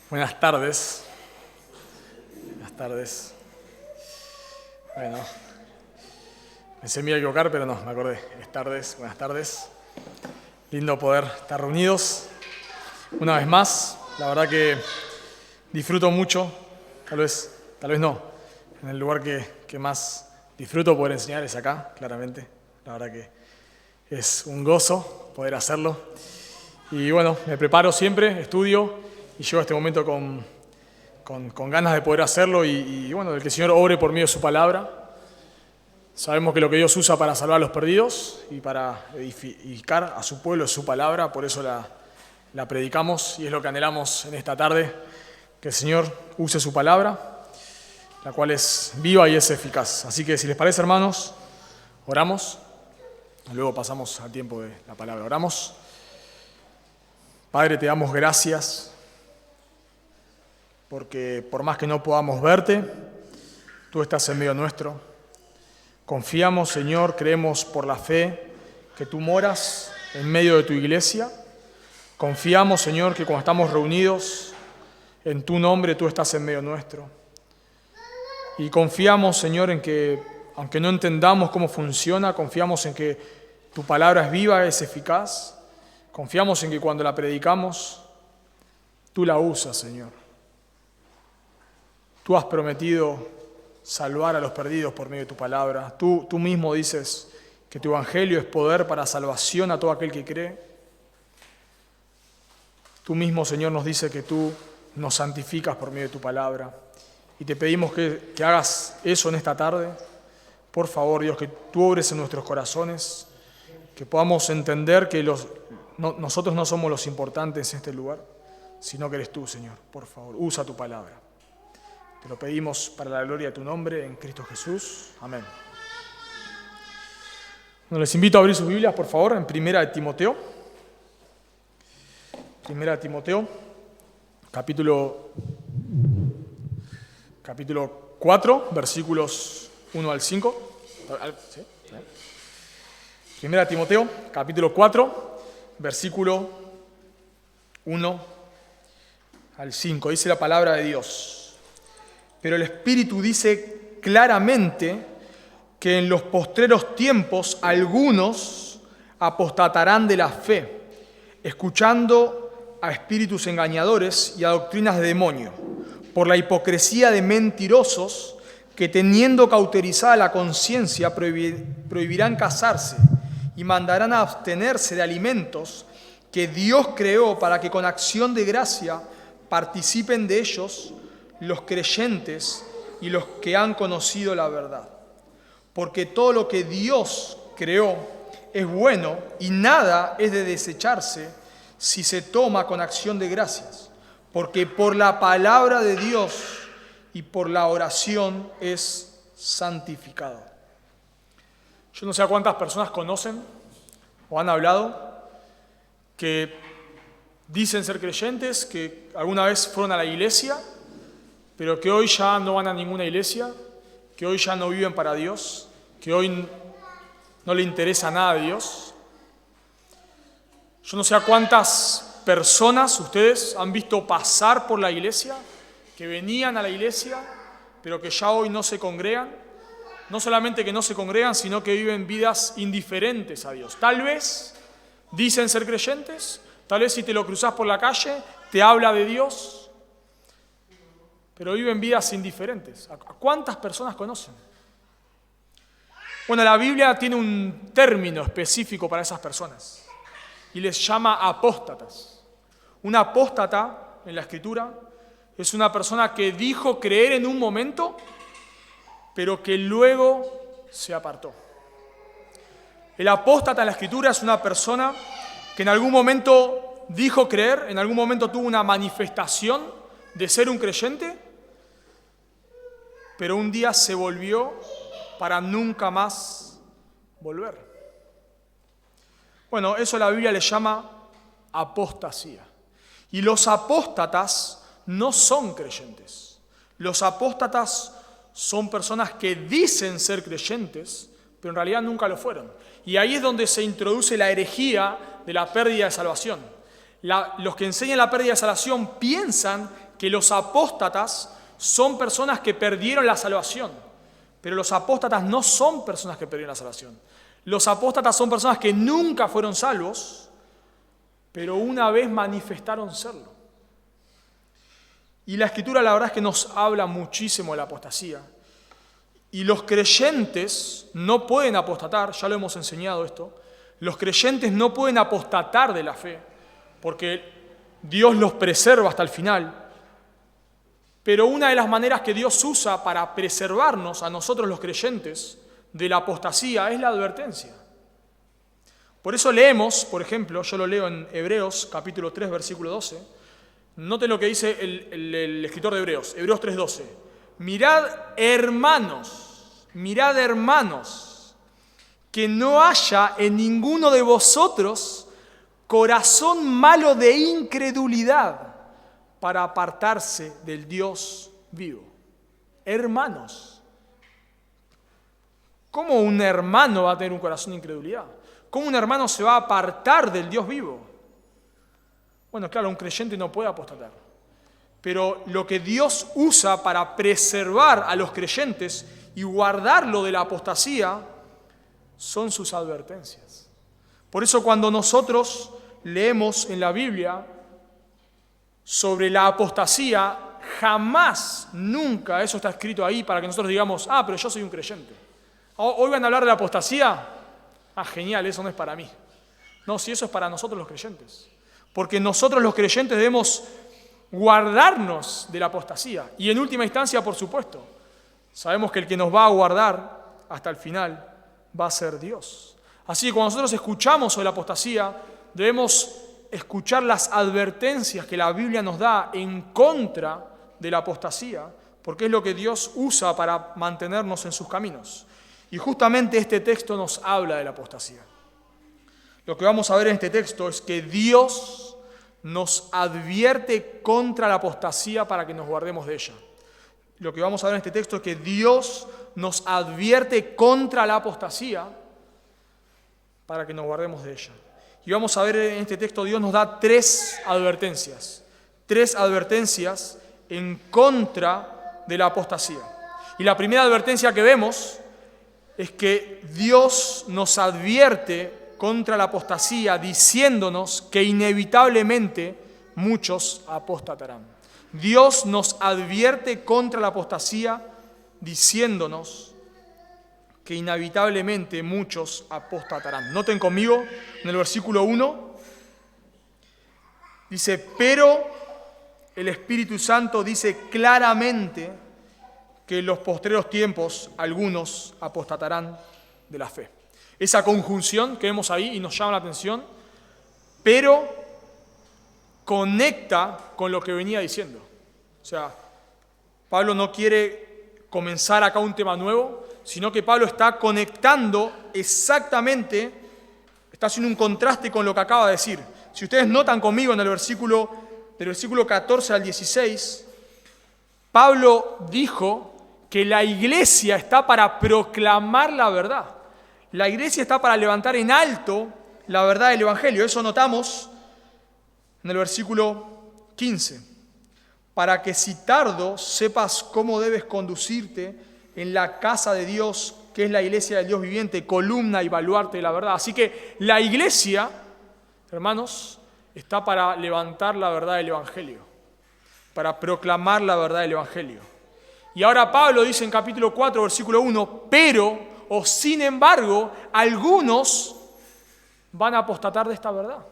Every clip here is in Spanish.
Buenas tardes. Buenas tardes. Bueno, pensé me iba a equivocar, pero no, me acordé. Es tardes, buenas tardes. Lindo poder estar reunidos una vez más. La verdad que disfruto mucho, tal vez no. En el lugar que más disfruto poder enseñar es acá, claramente. La verdad que es un gozo poder hacerlo. Y bueno, me preparo siempre, estudio y llego a este momento con ganas de poder hacerlo y bueno, de que el Señor obre por medio de su palabra. Sabemos que lo que Dios usa para salvar a los perdidos y para edificar a su pueblo es su palabra, por eso la predicamos y es lo que anhelamos en esta tarde, que el Señor use su palabra, la cual es viva y es eficaz. Así que si les parece, hermanos, oramos, luego pasamos al tiempo de la palabra. Oramos. Padre, te damos gracias porque por más que no podamos verte, tú estás en medio nuestro. Confiamos, Señor, creemos por la fe que tú moras en medio de tu iglesia. Confiamos, Señor, que cuando estamos reunidos en tu nombre, tú estás en medio nuestro. Y confiamos, Señor, en que, aunque no entendamos cómo funciona, confiamos en que tu palabra es viva, es eficaz. Confiamos en que cuando la predicamos, tú la usas, Señor. Tú has prometido salvar a los perdidos por medio de tu palabra. Tú mismo dices que tu evangelio es poder para salvación a todo aquel que cree. Tú mismo, Señor, nos dice que tú nos santificas por medio de tu palabra. Y te pedimos que hagas eso en esta tarde. Por favor, Dios, que tú obres en nuestros corazones, que podamos entender que nosotros no somos los importantes en este lugar, sino que eres tú, Señor. Por favor, usa tu palabra. Te lo pedimos para la gloria de tu nombre, en Cristo Jesús. Amén. Bueno, les invito a abrir sus Biblias, por favor, en 1 Timoteo. 1 Timoteo, capítulo 4, versículos 1 al 5. ¿Sí? 1 Timoteo, capítulo 4, versículo 1 al 5. Dice la palabra de Dios. Pero el Espíritu dice claramente que en los postreros tiempos algunos apostatarán de la fe, escuchando a espíritus engañadores y a doctrinas de demonio, por la hipocresía de mentirosos que, teniendo cauterizada la conciencia, prohibirán casarse y mandarán a abstenerse de alimentos que Dios creó para que con acción de gracia participen de ellos los creyentes y los que han conocido la verdad. Porque todo lo que Dios creó es bueno y nada es de desecharse si se toma con acción de gracias, porque por la palabra de Dios y por la oración es santificado. Yo no sé a cuántas personas conocen o han hablado que dicen ser creyentes, que alguna vez fueron a la iglesia, pero que hoy ya no van a ninguna iglesia, que hoy ya no viven para Dios, que hoy no le interesa nada a Dios. Yo no sé a cuántas personas ustedes han visto pasar por la iglesia, que venían a la iglesia, pero que ya hoy no se congregan. No solamente que no se congregan, sino que viven vidas indiferentes a Dios. Tal vez dicen ser creyentes, tal vez si te lo cruzás por la calle, te habla de Dios, pero viven vidas indiferentes. ¿A cuántas personas conocen? Bueno, la Biblia tiene un término específico para esas personas y les llama apóstatas. Un apóstata en la Escritura es una persona que dijo creer en un momento, pero que luego se apartó. El apóstata en la Escritura es una persona que en algún momento dijo creer, en algún momento tuvo una manifestación de ser un creyente, pero un día se volvió para nunca más volver. Bueno, eso la Biblia le llama apostasía. Y los apóstatas no son creyentes. Los apóstatas son personas que dicen ser creyentes, pero en realidad nunca lo fueron. Y ahí es donde se introduce la herejía de la pérdida de salvación. Los que enseñan la pérdida de salvación piensan que los apóstatas son personas que perdieron la salvación, pero los apóstatas no son personas que perdieron la salvación. Los apóstatas son personas que nunca fueron salvos, pero una vez manifestaron serlo. Y la Escritura la verdad es que nos habla muchísimo de la apostasía. Y los creyentes no pueden apostatar, ya lo hemos enseñado esto, los creyentes no pueden apostatar de la fe, porque Dios los preserva hasta el final. Pero una de las maneras que Dios usa para preservarnos a nosotros los creyentes de la apostasía es la advertencia. Por eso leemos, por ejemplo, yo lo leo en Hebreos capítulo 3, versículo 12. Noten lo que dice el escritor de Hebreos 3:12. Mirad hermanos, que no haya en ninguno de vosotros corazón malo de incredulidad para apartarse del Dios vivo. Hermanos. ¿Cómo un hermano va a tener un corazón de incredulidad? ¿Cómo un hermano se va a apartar del Dios vivo? Bueno, claro, un creyente no puede apostatar. Pero lo que Dios usa para preservar a los creyentes y guardarlo de la apostasía son sus advertencias. Por eso cuando nosotros leemos en la Biblia sobre la apostasía, jamás, nunca eso está escrito ahí para que nosotros digamos, pero yo soy un creyente. ¿Hoy van a hablar de la apostasía? Genial, eso no es para mí. No, si eso es para nosotros los creyentes. Porque nosotros los creyentes debemos guardarnos de la apostasía. Y en última instancia, por supuesto, sabemos que el que nos va a guardar hasta el final va a ser Dios. Así que cuando nosotros escuchamos sobre la apostasía, debemos escuchar las advertencias que la Biblia nos da en contra de la apostasía, porque es lo que Dios usa para mantenernos en sus caminos. Y justamente este texto nos habla de la apostasía. Lo que vamos a ver en este texto es que Dios nos advierte contra la apostasía para que nos guardemos de ella. Lo que vamos a ver en este texto es que Dios nos advierte contra la apostasía para que nos guardemos de ella. Y vamos a ver en este texto, Dios nos da tres advertencias en contra de la apostasía. Y la primera advertencia que vemos es que Dios nos advierte contra la apostasía diciéndonos que inevitablemente muchos apostatarán. Dios nos advierte contra la apostasía diciéndonos que inevitablemente muchos apostatarán. Noten conmigo en el versículo 1, dice, pero el Espíritu Santo dice claramente que en los postreros tiempos algunos apostatarán de la fe. Esa conjunción que vemos ahí y nos llama la atención, pero conecta con lo que venía diciendo. O sea, Pablo no quiere comenzar acá un tema nuevo, sino que Pablo está conectando exactamente, está haciendo un contraste con lo que acaba de decir. Si ustedes notan conmigo en el versículo, del versículo 14 al 16, Pablo dijo que la iglesia está para proclamar la verdad. La iglesia está para levantar en alto la verdad del Evangelio. Eso notamos en el versículo 15. Para que si tardo sepas cómo debes conducirte en la casa de Dios, que es la iglesia del Dios viviente, columna y baluarte de la verdad. Así que la iglesia, hermanos, está para levantar la verdad del Evangelio, para proclamar la verdad del Evangelio. Y ahora Pablo dice en capítulo 4, versículo 1, pero, o sin embargo, algunos van a apostatar de esta verdad.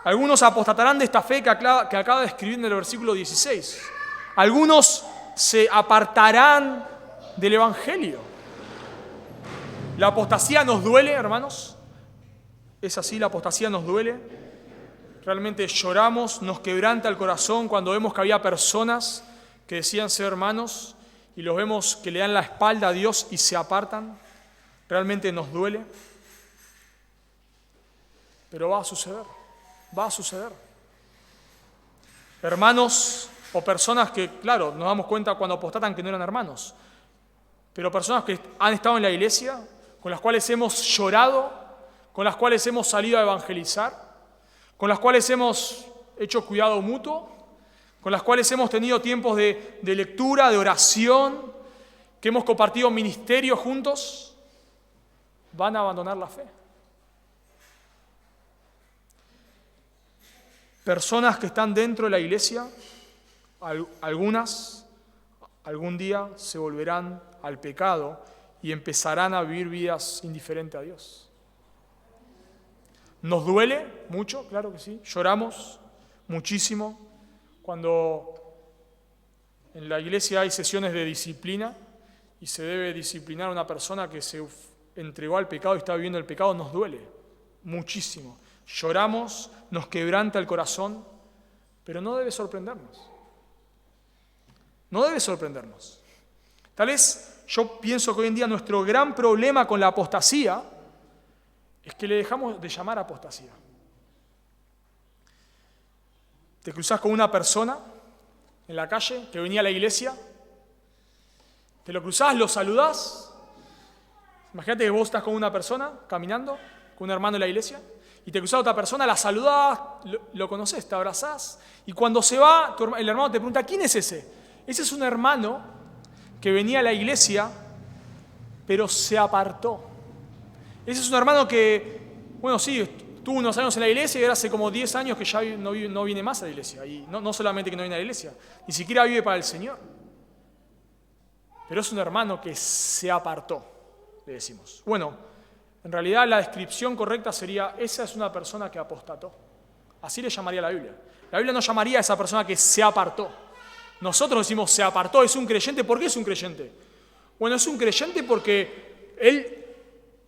Algunos apostatarán de esta fe que acaba de escribir en el versículo 16. Algunos se apartarán del Evangelio. La apostasía nos duele, hermanos. Es así, la apostasía nos duele. Realmente lloramos, nos quebranta el corazón cuando vemos que había personas que decían ser hermanos y los vemos que le dan la espalda a Dios y se apartan. Realmente nos duele. Pero va a suceder. Va a suceder. Hermanos o personas que, claro, nos damos cuenta cuando apostatan que no eran hermanos, pero personas que han estado en la iglesia, con las cuales hemos llorado, con las cuales hemos salido a evangelizar, con las cuales hemos hecho cuidado mutuo, con las cuales hemos tenido tiempos de lectura, de oración, que hemos compartido ministerios juntos, van a abandonar la fe. Personas que están dentro de la iglesia, algunas, algún día se volverán al pecado y empezarán a vivir vidas indiferentes a Dios. Nos duele mucho, claro que sí, lloramos muchísimo cuando en la iglesia hay sesiones de disciplina y se debe disciplinar a una persona que se entregó al pecado y está viviendo el pecado. Nos duele muchísimo. Lloramos, nos quebranta el corazón, pero no debe sorprendernos. No debe sorprendernos. Tal vez yo pienso que hoy en día nuestro gran problema con la apostasía es que le dejamos de llamar apostasía. Te cruzás con una persona en la calle que venía a la iglesia, te lo cruzás, lo saludás. Imagínate que vos estás con una persona caminando, con un hermano en la iglesia, y te cruzás a otra persona, la saludás, lo conocés, te abrazás, y cuando se va, el hermano te pregunta, ¿quién es ese? Ese es un hermano que venía a la iglesia, pero se apartó. Ese es un hermano que, bueno, sí, tuvo unos años en la iglesia y ahora hace como 10 años que ya no viene más a la iglesia. Y no solamente que no viene a la iglesia, ni siquiera vive para el Señor. Pero es un hermano que se apartó, le decimos. Bueno, en realidad la descripción correcta sería, esa es una persona que apostató. Así le llamaría la Biblia. La Biblia no llamaría a esa persona que se apartó. Nosotros decimos se apartó, es un creyente. ¿Por qué es un creyente? Bueno, es un creyente porque él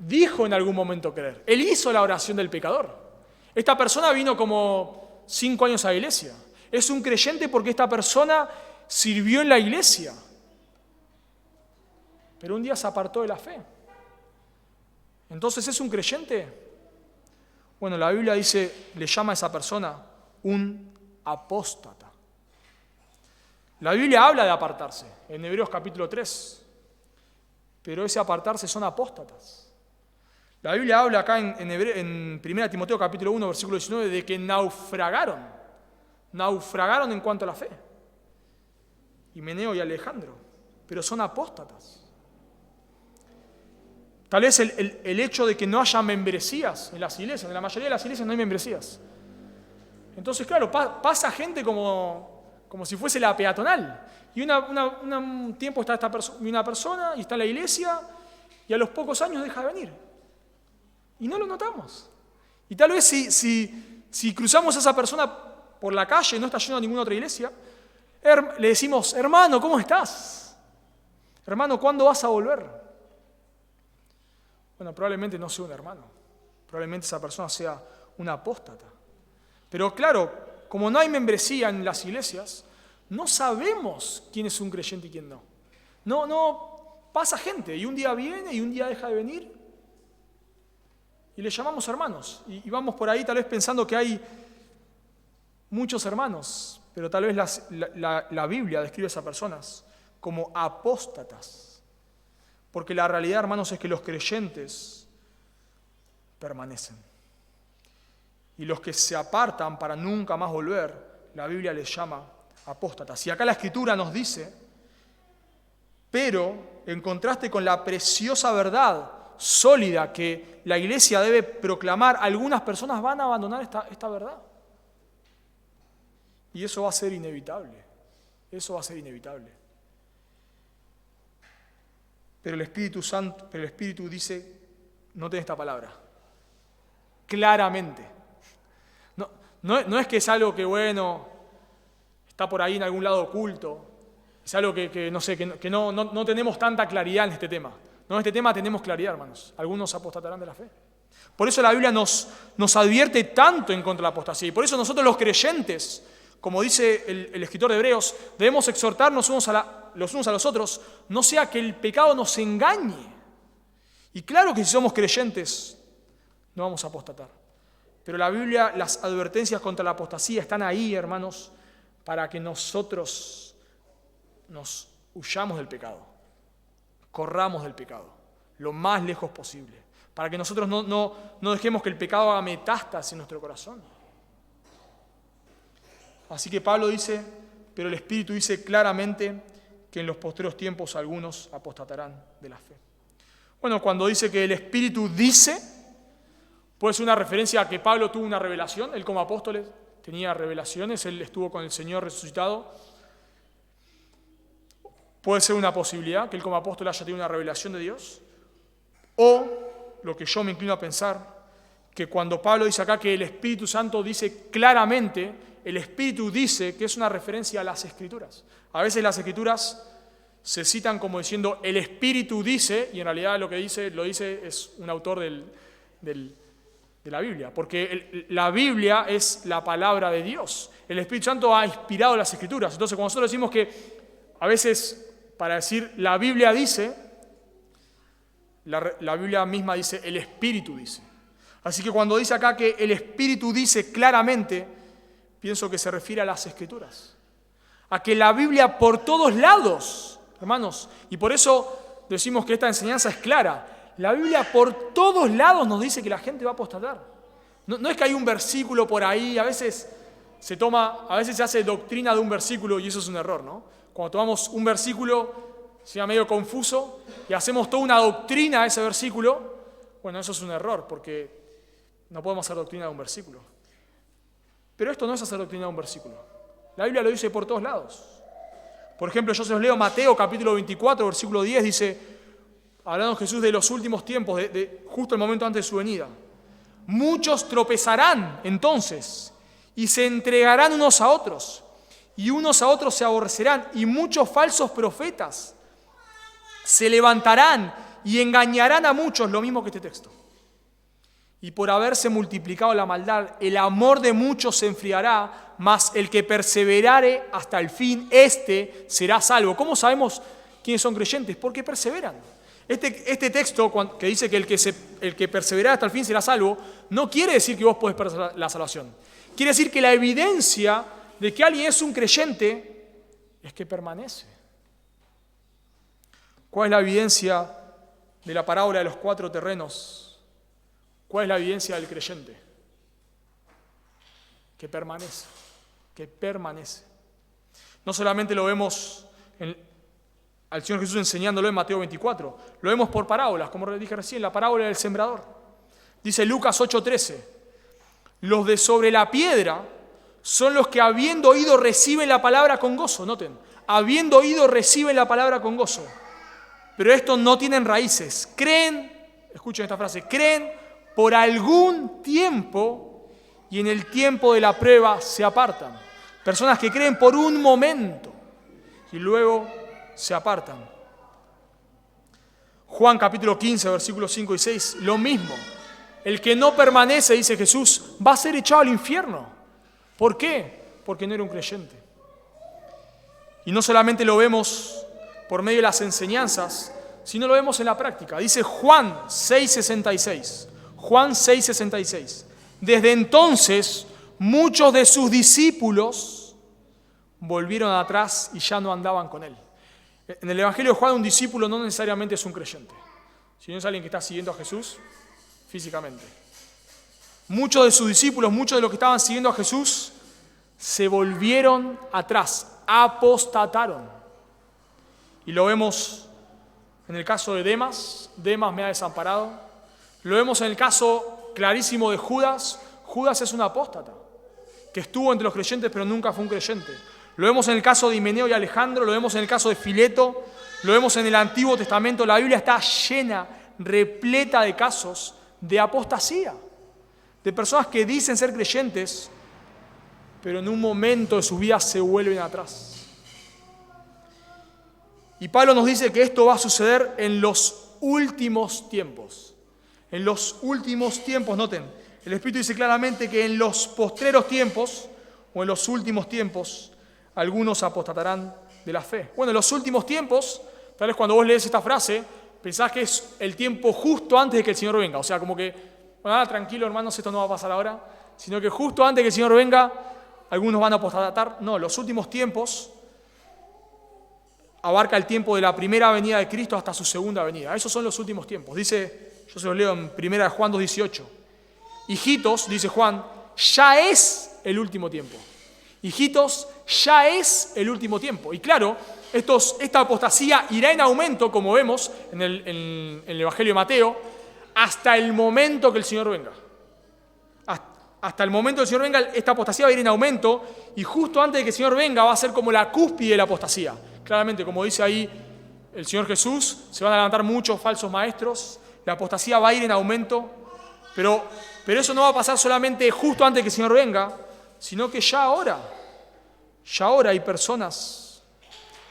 dijo en algún momento creer. Él hizo la oración del pecador. Esta persona vino como 5 años a la iglesia. Es un creyente porque esta persona sirvió en la iglesia. Pero un día se apartó de la fe. Entonces, ¿es un creyente? Bueno, la Biblia dice, le llama a esa persona un apóstata. La Biblia habla de apartarse, en Hebreos capítulo 3, pero ese apartarse son apóstatas. La Biblia habla acá en 1 Timoteo capítulo 1, versículo 19, de que naufragaron en cuanto a la fe. Himeneo y Alejandro, pero son apóstatas. Tal vez el hecho de que no haya membresías en las iglesias, en la mayoría de las iglesias no hay membresías. Entonces, claro, pasa gente como si fuese la peatonal. Y un tiempo está una persona y está en la iglesia y a los pocos años deja de venir. Y no lo notamos. Y tal vez si cruzamos a esa persona por la calle y no está yendo a ninguna otra iglesia, le decimos, hermano, ¿cómo estás? Hermano, ¿cuándo vas a volver? Bueno, probablemente no sea un hermano. Probablemente esa persona sea una apóstata. Pero claro, como no hay membresía en las iglesias, no sabemos quién es un creyente y quién no. No pasa gente y un día viene y un día deja de venir y le llamamos hermanos. Y vamos por ahí tal vez pensando que hay muchos hermanos, pero tal vez la Biblia describe a esas personas como apóstatas. Porque la realidad, hermanos, es que los creyentes permanecen. Y los que se apartan para nunca más volver, la Biblia les llama apóstatas. Y acá la Escritura nos dice, pero en contraste con la preciosa verdad sólida que la iglesia debe proclamar, algunas personas van a abandonar esta verdad. Y eso va a ser inevitable. Eso va a ser inevitable. Pero el Espíritu dice, noten esta palabra, claramente. No es que es algo que, bueno, está por ahí en algún lado oculto, es algo que no tenemos tanta claridad en este tema. No, en este tema tenemos claridad, hermanos. Algunos apostatarán de la fe. Por eso la Biblia nos advierte tanto en contra de la apostasía. Y por eso nosotros los creyentes, como dice el escritor de Hebreos, debemos exhortarnos los unos a los otros, no sea que el pecado nos engañe. Y claro que si somos creyentes, no vamos a apostatar. Pero la Biblia, las advertencias contra la apostasía están ahí, hermanos, para que nosotros nos huyamos del pecado, corramos del pecado, lo más lejos posible, para que nosotros no dejemos que el pecado haga metástasis en nuestro corazón. Así que Pablo dice, pero el Espíritu dice claramente que en los postreros tiempos algunos apostatarán de la fe. Bueno, cuando dice que el Espíritu dice, puede ser una referencia a que Pablo tuvo una revelación. Él como apóstol tenía revelaciones, él estuvo con el Señor resucitado. Puede ser una posibilidad que él como apóstol haya tenido una revelación de Dios. O, lo que yo me inclino a pensar, que cuando Pablo dice acá que el Espíritu Santo dice claramente, el Espíritu dice que es una referencia a las Escrituras. A veces las Escrituras se citan como diciendo el Espíritu dice, y en realidad lo dice es un autor de la Biblia, porque la Biblia es la palabra de Dios. El Espíritu Santo ha inspirado las Escrituras. Entonces, cuando nosotros decimos que a veces para decir la Biblia dice, la Biblia misma dice el Espíritu dice. Así que cuando dice acá que el Espíritu dice claramente, pienso que se refiere a las Escrituras. A que la Biblia por todos lados, hermanos, y por eso decimos que esta enseñanza es clara, la Biblia por todos lados nos dice que la gente va a apostatar. No es que hay un versículo por ahí, a veces se hace doctrina de un versículo y eso es un error, ¿no? Cuando tomamos un versículo, se llama medio confuso, y hacemos toda una doctrina de ese versículo, bueno, eso es un error, porque no podemos hacer doctrina de un versículo. Pero esto no es hacer doctrina de un versículo. La Biblia lo dice por todos lados. Por ejemplo, yo se los leo Mateo capítulo 24, versículo 10, dice, hablando Jesús de los últimos tiempos, de justo el momento antes de su venida. Muchos tropezarán entonces y se entregarán unos a otros, y unos a otros se aborrecerán, y muchos falsos profetas se levantarán y engañarán a muchos, lo mismo que este texto. Y por haberse multiplicado la maldad, el amor de muchos se enfriará, mas el que perseverare hasta el fin, éste será salvo. ¿Cómo sabemos quiénes son creyentes? Porque perseveran. Este texto que dice que el que perseverara hasta el fin será salvo, no quiere decir que vos podés perder la salvación. Quiere decir que la evidencia de que alguien es un creyente es que permanece. ¿Cuál es la evidencia de la parábola de los 4 terrenos? ¿Cuál es la evidencia del creyente? Que permanece, que permanece. No solamente lo vemos al Señor Jesús enseñándolo en Mateo 24, lo vemos por parábolas, como dije recién, la parábola del sembrador. Dice Lucas 8:13, los de sobre la piedra son los que habiendo oído reciben la palabra con gozo. Noten, habiendo oído reciben la palabra con gozo. Pero estos no tienen raíces. Creen, escuchen esta frase, creen por algún tiempo y en el tiempo de la prueba se apartan. Personas que creen por un momento y luego se apartan. Juan capítulo 15, versículos 5 y 6, lo mismo. El que no permanece, dice Jesús, va a ser echado al infierno. ¿Por qué? Porque no era un creyente. Y no solamente lo vemos por medio de las enseñanzas, sino lo vemos en la práctica. Dice Juan 6:66. Juan 6:66. Desde entonces, muchos de sus discípulos volvieron atrás y ya no andaban con él. En el Evangelio de Juan, un discípulo no necesariamente es un creyente, sino es alguien que está siguiendo a Jesús físicamente. Muchos de sus discípulos, muchos de los que estaban siguiendo a Jesús, se volvieron atrás, apostataron. Y lo vemos en el caso de Demas. Demas me ha desamparado. Lo vemos en el caso clarísimo de Judas. Judas es un apóstata, que estuvo entre los creyentes pero nunca fue un creyente. Lo vemos en el caso de Himeneo y Alejandro, lo vemos en el caso de Fileto, lo vemos en el Antiguo Testamento. La Biblia está llena, repleta de casos de apostasía, de personas que dicen ser creyentes, pero en un momento de sus vidas se vuelven atrás. Y Pablo nos dice que esto va a suceder en los últimos tiempos. En los últimos tiempos, noten, el Espíritu dice claramente que en los postreros tiempos, o en los últimos tiempos, algunos apostatarán de la fe. Bueno, en los últimos tiempos, tal vez cuando vos lees esta frase, pensás que es el tiempo justo antes de que el Señor venga. O sea, como que, bueno, tranquilo hermanos, esto no va a pasar ahora, sino que justo antes de que el Señor venga, algunos van a apostatar. No, los últimos tiempos abarca el tiempo de la primera venida de Cristo hasta su segunda venida. Esos son los últimos tiempos. Dice, yo se los leo en 1 Juan 2:18. Hijitos, dice Juan, ya es el último tiempo. Hijitos, ya es el último tiempo. Y claro, esta apostasía irá en aumento, como vemos en el Evangelio de Mateo, hasta el momento que el Señor venga. Hasta el momento que el Señor venga, esta apostasía va a ir en aumento, y justo antes de que el Señor venga va a ser como la cúspide de la apostasía. Claramente, como dice ahí el Señor Jesús, se van a levantar muchos falsos maestros, la apostasía va a ir en aumento, pero eso no va a pasar solamente justo antes de que el Señor venga, sino que ya ahora hay personas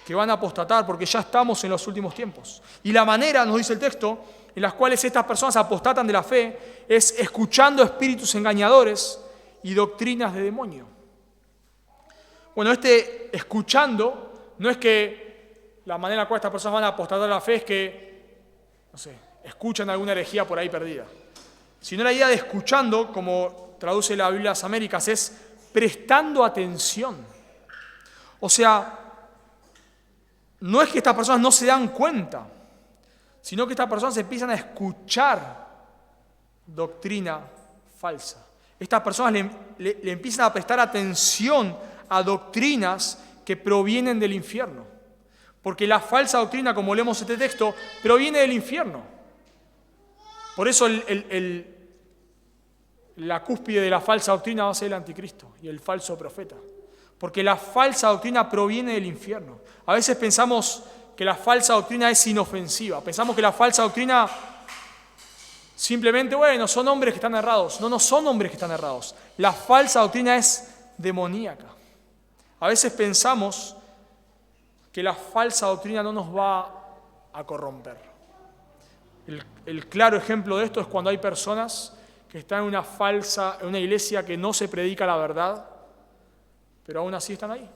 que van a apostatar porque ya estamos en los últimos tiempos. Y la manera, nos dice el texto, en las cuales estas personas apostatan de la fe es escuchando espíritus engañadores y doctrinas de demonio. Bueno, escuchando no es que la manera en la cual estas personas van a apostatar de la fe es que, no sé, escuchan alguna herejía por ahí perdida. Sino la idea de escuchando, como traduce la Biblia de las Américas, es prestando atención. O sea, no es que estas personas no se dan cuenta, sino que estas personas empiezan a escuchar doctrina falsa. Estas personas le empiezan a prestar atención a doctrinas que provienen del infierno. Porque la falsa doctrina, como leemos este texto, proviene del infierno. Por eso la cúspide de la falsa doctrina va a ser el anticristo y el falso profeta. Porque la falsa doctrina proviene del infierno. A veces pensamos que la falsa doctrina es inofensiva. Pensamos que la falsa doctrina simplemente, bueno, son hombres que están errados. No son hombres que están errados. La falsa doctrina es demoníaca. A veces pensamos que la falsa doctrina no nos va a corromper. El claro ejemplo de esto es cuando hay personas que están en una iglesia que no se predica la verdad, pero aún así están ahí.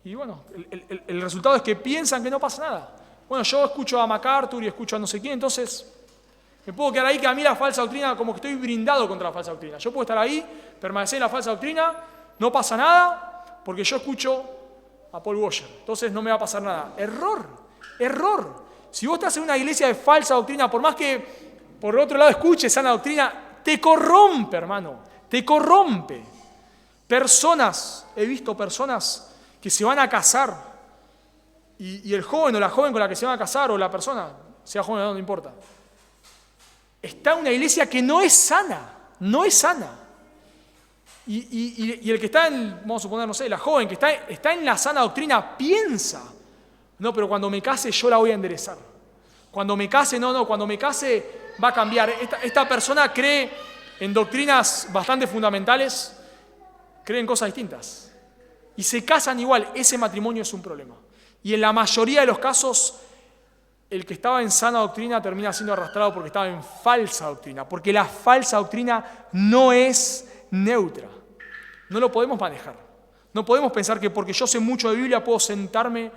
Y bueno, el resultado es que piensan que no pasa nada. Bueno, yo escucho a MacArthur y escucho a no sé quién, entonces me puedo quedar ahí, que a mí la falsa doctrina, como que estoy brindado contra la falsa doctrina. Yo puedo estar ahí, permanecer en la falsa doctrina, no pasa nada, porque yo escucho a Paul Washer. Entonces no me va a pasar nada. Error. Si vos estás en una iglesia de falsa doctrina, por más que por el otro lado escuches sana doctrina, te corrompe, hermano. Te corrompe. He visto personas que se van a casar y el joven o la joven con la que se van a casar, o la persona, sea joven o no importa, está en una iglesia que no es sana. Y el que está vamos a suponer, no sé, la joven que está en la sana doctrina piensa, no, pero cuando me case yo la voy a enderezar. Cuando me case, cuando me case va a cambiar. Esta persona cree en doctrinas bastante fundamentales, cree en cosas distintas. Y se casan igual, ese matrimonio es un problema. Y en la mayoría de los casos, el que estaba en sana doctrina termina siendo arrastrado porque estaba en falsa doctrina. Porque la falsa doctrina no es neutra. No lo podemos manejar. No podemos pensar que porque yo sé mucho de Biblia puedo sentarme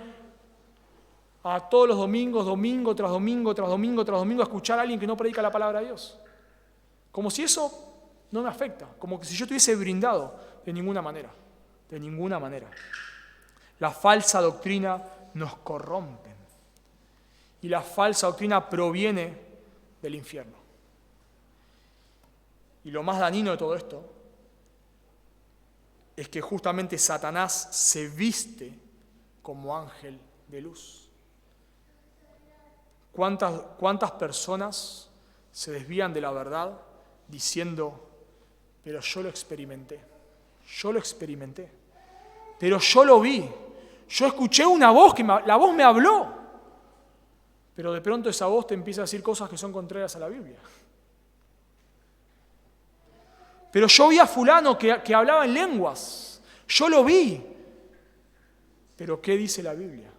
a todos los domingos, domingo tras domingo, tras domingo, tras domingo, a escuchar a alguien que no predica la palabra de Dios. Como si eso no me afecta. Como que si yo estuviese brindado. De ninguna manera. De ninguna manera. La falsa doctrina nos corrompe. Y la falsa doctrina proviene del infierno. Y lo más dañino de todo esto es que justamente Satanás se viste como ángel de luz. ¿Cuántas personas se desvían de la verdad diciendo, pero yo lo experimenté, pero yo lo vi, yo escuché una voz, la voz me habló, pero de pronto esa voz te empieza a decir cosas que son contrarias a la Biblia. Pero yo vi a fulano que hablaba en lenguas, yo lo vi, pero ¿qué dice la Biblia?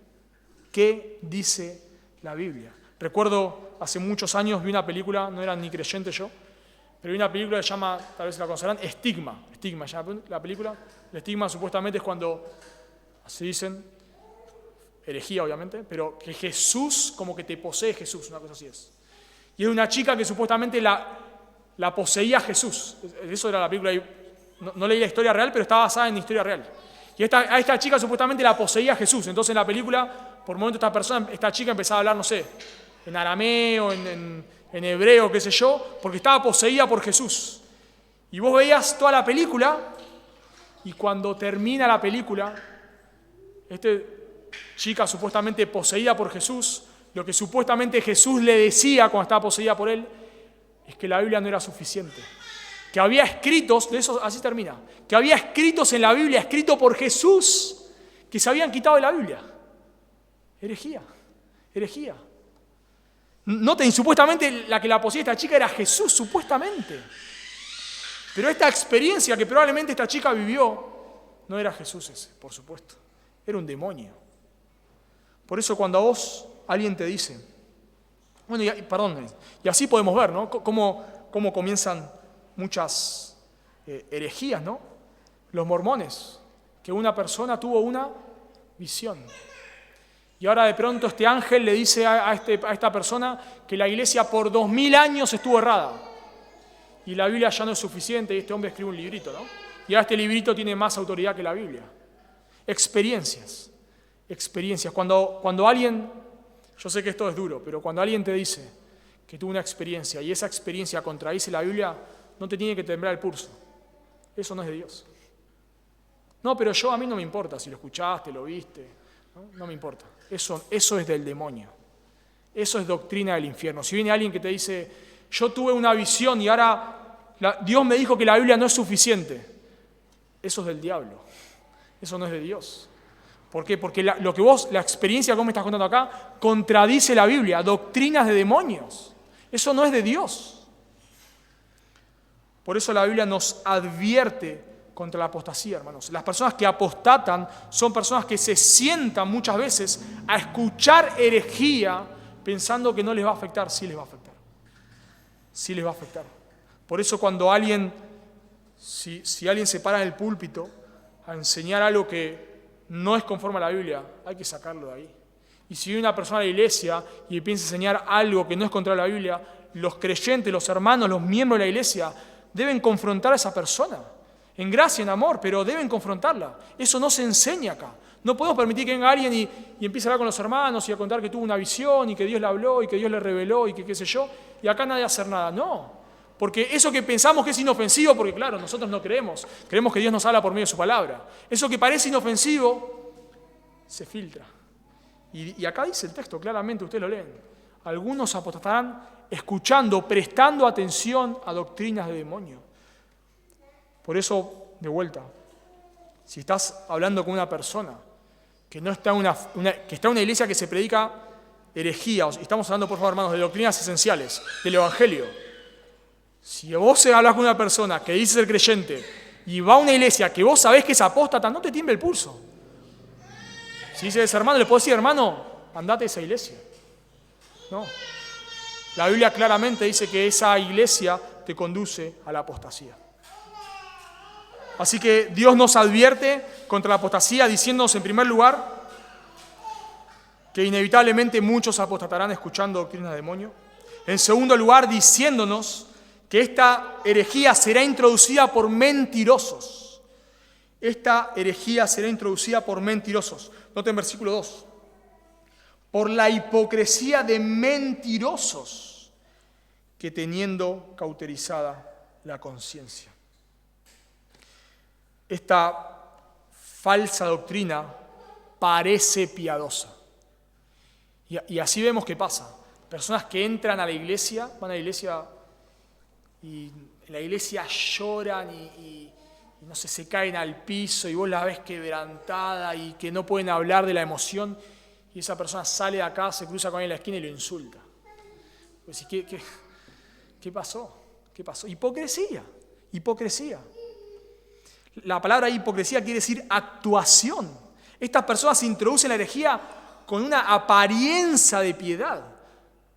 ¿Qué dice la Biblia? Recuerdo, hace muchos años vi una película, no era ni creyente yo, pero vi una película que se llama, tal vez la conocerán, Estigma, la película. El estigma supuestamente es cuando, así dicen, herejía obviamente, pero que Jesús, como que te posee Jesús, una cosa así es. Y es una chica que supuestamente la poseía Jesús. Eso era la película, no leí la historia real, pero está basada en historia real. Y a esta chica supuestamente la poseía Jesús. Entonces en la película, por momentos esta chica empezaba a hablar, no sé, en arameo, en hebreo, qué sé yo, porque estaba poseída por Jesús. Y vos veías toda la película Y cuando termina la película, esta chica supuestamente poseída por Jesús, lo que supuestamente Jesús le decía cuando estaba poseída por él, es que la Biblia no era suficiente. Que había escritos, de eso así termina, que había escritos en la Biblia, escritos por Jesús, que se habían quitado de la Biblia. Herejía, herejía. Noten, supuestamente la que la poseía esta chica era Jesús, supuestamente. Pero esta experiencia que probablemente esta chica vivió, no era Jesús ese, por supuesto. Era un demonio. Por eso cuando a vos alguien te dice, bueno, y así podemos ver, ¿no? Cómo comienzan muchas herejías, ¿no? Los mormones, que una persona tuvo una visión. Y ahora de pronto este ángel le dice a esta persona que la iglesia por 2000 años estuvo errada. Y la Biblia ya no es suficiente y este hombre escribe un librito, ¿no? Y ahora este librito tiene más autoridad que la Biblia. Experiencias. Cuando alguien, yo sé que esto es duro, pero cuando alguien te dice que tuvo una experiencia y esa experiencia contradice la Biblia, no te tiene que temblar el pulso. Eso no es de Dios. No, pero a mí no me importa si lo escuchaste, lo viste, no me importa. Eso es del demonio. Eso es doctrina del infierno. Si viene alguien que te dice, yo tuve una visión y ahora Dios me dijo que la Biblia no es suficiente, eso es del diablo. Eso no es de Dios. ¿Por qué? Porque la experiencia que vos me estás contando acá contradice la Biblia, doctrinas de demonios. Eso no es de Dios. Por eso la Biblia nos advierte contra la apostasía, hermanos. Las personas que apostatan son personas que se sientan muchas veces a escuchar herejía pensando que no les va a afectar. Sí les va a afectar. Sí les va a afectar. Por eso cuando si alguien se para en el púlpito a enseñar algo que no es conforme a la Biblia, hay que sacarlo de ahí. Y si viene una persona a la iglesia y piensa enseñar algo que no es contra la Biblia, los creyentes, los hermanos, los miembros de la iglesia deben confrontar a esa persona. En gracia, en amor, pero deben confrontarla. Eso no se enseña acá. No podemos permitir que venga alguien y empiece a hablar con los hermanos y a contar que tuvo una visión y que Dios le habló y que Dios le reveló y que qué sé yo, y acá nadie hacer nada. No, porque eso que pensamos que es inofensivo, porque claro, nosotros no creemos que Dios nos habla por medio de su palabra. Eso que parece inofensivo, se filtra. Y acá dice el texto claramente, ustedes lo leen. Algunos apostatarán escuchando, prestando atención a doctrinas de demonio. Por eso, de vuelta, si estás hablando con una persona que no está que está en una iglesia que se predica herejía, estamos hablando, por favor, hermanos, de doctrinas esenciales, del Evangelio. Si vos hablas con una persona que dice ser creyente y va a una iglesia que vos sabés que es apóstata, no te tiemble el pulso. Si dices, hermano, le puedo decir, hermano, andate a esa iglesia. No. La Biblia claramente dice que esa iglesia te conduce a la apostasía. Así que Dios nos advierte contra la apostasía diciéndonos en primer lugar que inevitablemente muchos apostatarán escuchando doctrinas de demonio. En segundo lugar, diciéndonos que esta herejía será introducida por mentirosos. Esta herejía será introducida por mentirosos. Noten versículo 2. Por la hipocresía de mentirosos que teniendo cauterizada la conciencia. Esta falsa doctrina parece piadosa. Y así vemos que pasa. Personas que entran a la iglesia, van a la iglesia y en la iglesia lloran y no sé, se caen al piso y vos la ves quebrantada y que no pueden hablar de la emoción y esa persona sale de acá, se cruza con él en la esquina y lo insulta. Pues, ¿qué pasó? ¿Qué pasó? Hipocresía. La palabra hipocresía quiere decir actuación. Estas personas se introducen en la herejía con una apariencia de piedad.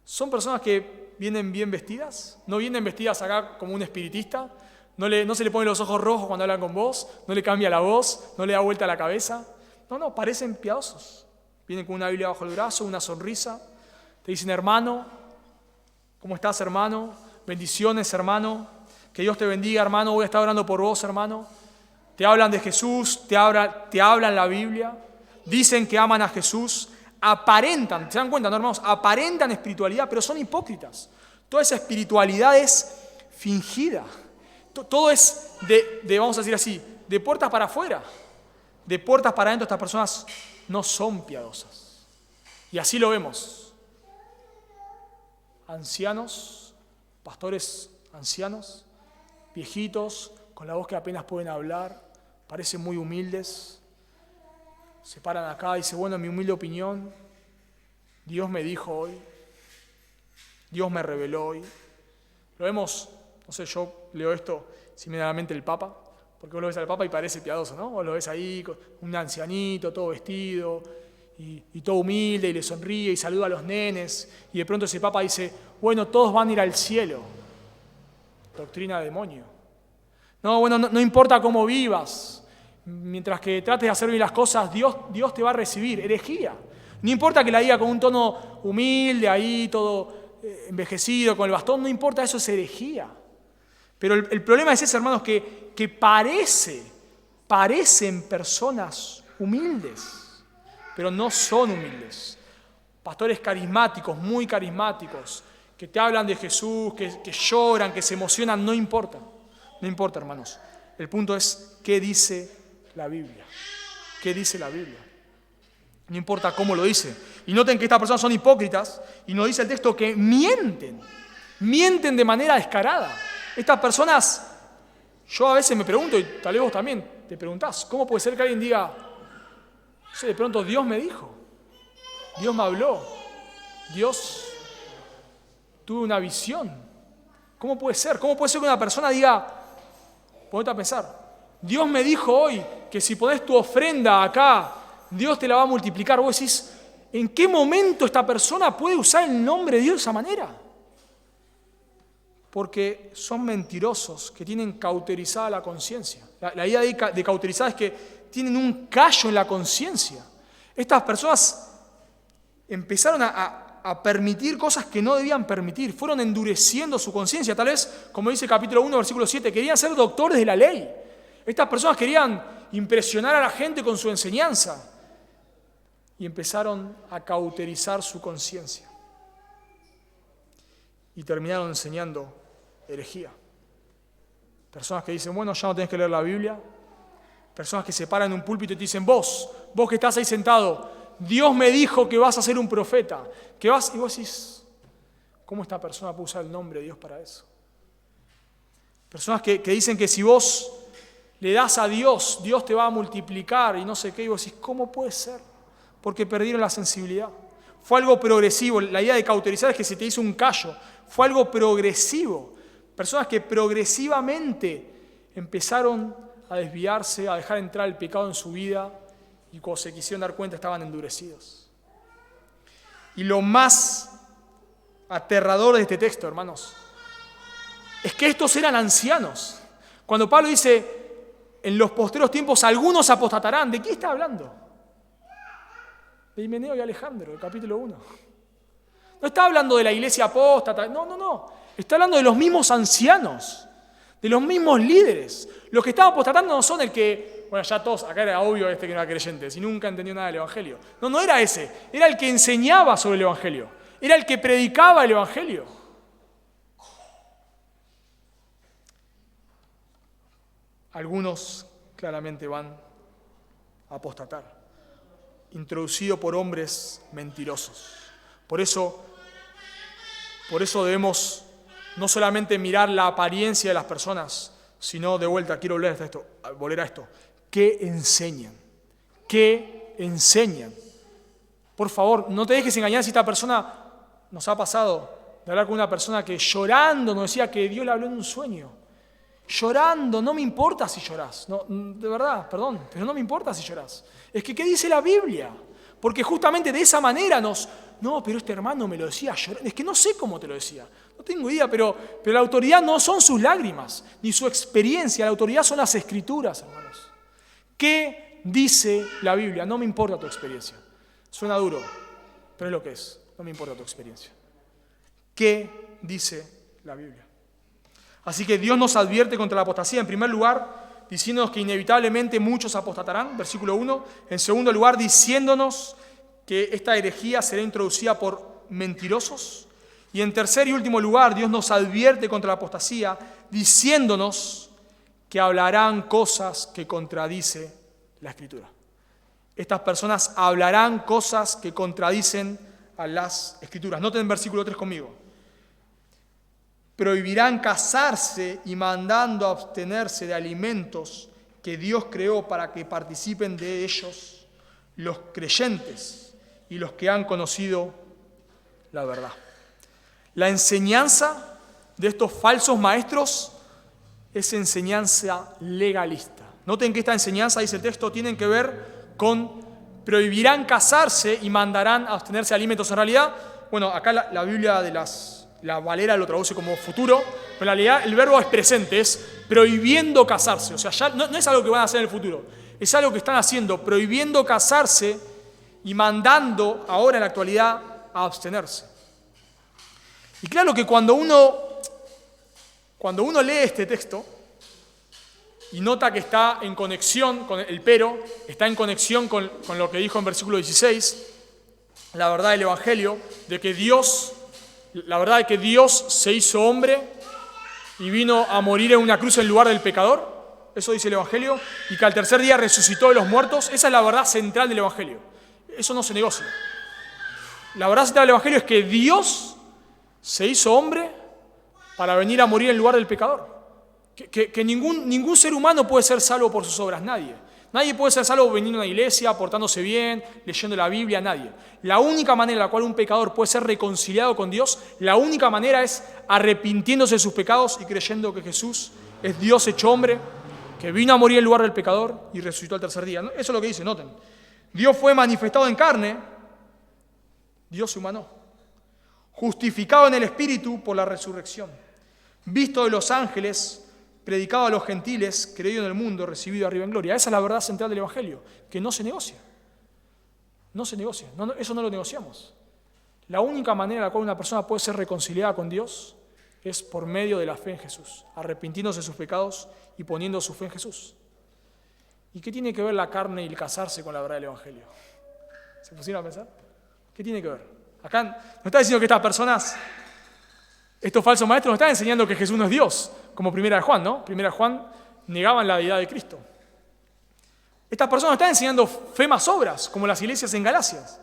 Son personas que vienen bien vestidas, no vienen vestidas acá como un espiritista, no se le ponen los ojos rojos cuando hablan con vos, no le cambia la voz, no le da vuelta la cabeza. No, parecen piadosos. Vienen con una Biblia bajo el brazo, una sonrisa, te dicen, hermano, ¿cómo estás, hermano? Bendiciones, hermano, que Dios te bendiga, hermano, voy a estar orando por vos, hermano. Te hablan de Jesús, te hablan la Biblia, dicen que aman a Jesús, aparentan, ¿se dan cuenta, no, hermanos? Aparentan espiritualidad, pero son hipócritas. Toda esa espiritualidad es fingida. Todo es vamos a decir así, de puertas para afuera. De puertas para adentro estas personas no son piadosas. Y así lo vemos. Ancianos, pastores ancianos, viejitos, con la voz que apenas pueden hablar, parecen muy humildes. Se paran acá y dicen, bueno, en mi humilde opinión, Dios me dijo hoy, Dios me reveló hoy. Lo vemos, no sé, yo leo esto similarmente el Papa, porque vos lo ves al Papa y parece piadoso, ¿no? Vos lo ves ahí, un ancianito, todo vestido, y todo humilde, y le sonríe, y saluda a los nenes, y de pronto ese Papa dice, bueno, todos van a ir al cielo. Doctrina de demonio. No, bueno, no importa cómo vivas, mientras que trates de hacer bien las cosas, Dios te va a recibir. Herejía. No importa que la diga con un tono humilde, ahí todo envejecido, con el bastón, no importa, eso es herejía. Pero el problema es ese, hermanos, que parecen personas humildes, pero no son humildes. Pastores carismáticos, muy carismáticos, que te hablan de Jesús, que lloran, que se emocionan, no importa. No importa, hermanos. El punto es, ¿qué dice la Biblia? ¿Qué dice la Biblia? No importa cómo lo dice. Y noten que estas personas son hipócritas, y nos dice el texto que mienten de manera descarada. Estas personas, yo a veces me pregunto, y tal vez vos también te preguntás, ¿cómo puede ser que alguien diga, no sé, de pronto Dios me dijo, Dios me habló, Dios tuve una visión? ¿Cómo puede ser? ¿Cómo puede ser que una persona diga, ponete a pensar, Dios me dijo hoy que si pones tu ofrenda acá, Dios te la va a multiplicar? Vos decís, ¿en qué momento esta persona puede usar el nombre de Dios de esa manera? Porque son mentirosos que tienen cauterizada la conciencia. La idea de cauterizada es que tienen un callo en la conciencia. Estas personas empezaron a permitir cosas que no debían permitir. Fueron endureciendo su conciencia. Tal vez, como dice el capítulo 1, versículo 7, querían ser doctores de la ley. Estas personas querían impresionar a la gente con su enseñanza. Y empezaron a cauterizar su conciencia. Y terminaron enseñando herejía. Personas que dicen, bueno, ya no tenés que leer la Biblia. Personas que se paran en un púlpito y te dicen, vos que estás ahí sentado, Dios me dijo que vas a ser un profeta. Y vos decís, ¿cómo esta persona puede usar el nombre de Dios para eso? Personas que dicen que si vos le das a Dios, Dios te va a multiplicar y no sé qué. Y vos decís, ¿cómo puede ser? Porque perdieron la sensibilidad. Fue algo progresivo. La idea de cauterizar es que se te hizo un callo. Fue algo progresivo. Personas que progresivamente empezaron a desviarse, a dejar entrar el pecado en su vida y cuando se quisieron dar cuenta estaban endurecidos. Y lo más aterrador de este texto, hermanos, es que estos eran ancianos. Cuando Pablo dice, en los postreros tiempos algunos apostatarán, ¿de qué está hablando? De Himeneo y Alejandro, del capítulo 1. No está hablando de la iglesia apóstata, no. Está hablando de los mismos ancianos, de los mismos líderes. Los que estaban apostatando no son el que, bueno, ya todos, acá era obvio que no era creyente, si nunca entendió nada del Evangelio. No era ese, era el que enseñaba sobre el Evangelio, era el que predicaba el Evangelio. Algunos claramente van a apostatar, introducido por hombres mentirosos. Por eso debemos no solamente mirar la apariencia de las personas, sino de vuelta, quiero volver a esto, ¿qué enseñan? ¿Qué enseñan? Por favor, no te dejes engañar si esta persona, nos ha pasado de hablar con una persona que llorando nos decía que Dios le habló en un sueño. Llorando, no me importa si llorás. No, de verdad, perdón, pero no me importa si llorás. Es que, ¿qué dice la Biblia? Porque justamente de esa manera no, pero este hermano me lo decía llorando. Es que no sé cómo te lo decía. No tengo idea, pero la autoridad no son sus lágrimas, ni su experiencia. La autoridad son las Escrituras, hermanos. ¿Qué dice la Biblia? No me importa tu experiencia. Suena duro, pero es lo que es. No me importa tu experiencia. ¿Qué dice la Biblia? Así que Dios nos advierte contra la apostasía, en primer lugar, diciéndonos que inevitablemente muchos apostatarán, versículo 1. En segundo lugar, diciéndonos que esta herejía será introducida por mentirosos. Y en tercer y último lugar, Dios nos advierte contra la apostasía, diciéndonos que hablarán cosas que contradice la Escritura. Estas personas hablarán cosas que contradicen a las Escrituras. Noten el versículo 3 conmigo. Prohibirán casarse y mandando a abstenerse de alimentos que Dios creó para que participen de ellos los creyentes y los que han conocido la verdad. La enseñanza de estos falsos maestros es enseñanza legalista. Noten que esta enseñanza, dice el texto, tiene que ver con prohibirán casarse y mandarán a abstenerse de alimentos. En realidad, bueno, acá la Biblia de la Valera lo traduce como futuro, pero en realidad el verbo es presente, es prohibiendo casarse. O sea, ya no es algo que van a hacer en el futuro, es algo que están haciendo, prohibiendo casarse y mandando ahora en la actualidad a abstenerse. Y claro que cuando uno lee este texto y nota que está en conexión con el pero, está en conexión con lo que dijo en versículo 16, la verdad del Evangelio, la verdad de que Dios se hizo hombre y vino a morir en una cruz en lugar del pecador, eso dice el Evangelio, y que al tercer día resucitó de los muertos. Esa es la verdad central del Evangelio. Eso no se negocia. La verdad central del Evangelio es que Dios se hizo hombre para venir a morir en lugar del pecador. Que ningún ser humano puede ser salvo por sus obras, nadie. Nadie puede ser salvo viniendo a una iglesia, portándose bien, leyendo la Biblia, nadie. La única manera en la cual un pecador puede ser reconciliado con Dios, la única manera es arrepintiéndose de sus pecados y creyendo que Jesús es Dios hecho hombre, que vino a morir en lugar del pecador y resucitó al tercer día. Eso es lo que dice, noten. Dios fue manifestado en carne, Dios se humanó, justificado en el Espíritu por la resurrección, visto de los ángeles, predicado a los gentiles, creído en el mundo, recibido arriba en gloria. Esa es la verdad central del Evangelio, que no se negocia. No se negocia, eso no lo negociamos. La única manera en la cual una persona puede ser reconciliada con Dios es por medio de la fe en Jesús, arrepintiéndose de sus pecados y poniendo su fe en Jesús. ¿Y qué tiene que ver la carne y el casarse con la verdad del Evangelio? ¿Se pusieron a pensar? ¿Qué tiene que ver? Acá no está diciendo que estas personas, estos falsos maestros, nos están enseñando que Jesús no es Dios, como Primera de Juan, ¿no? Primera de Juan negaban la deidad de Cristo. Estas personas están enseñando fe más obras, como las iglesias en Galacias.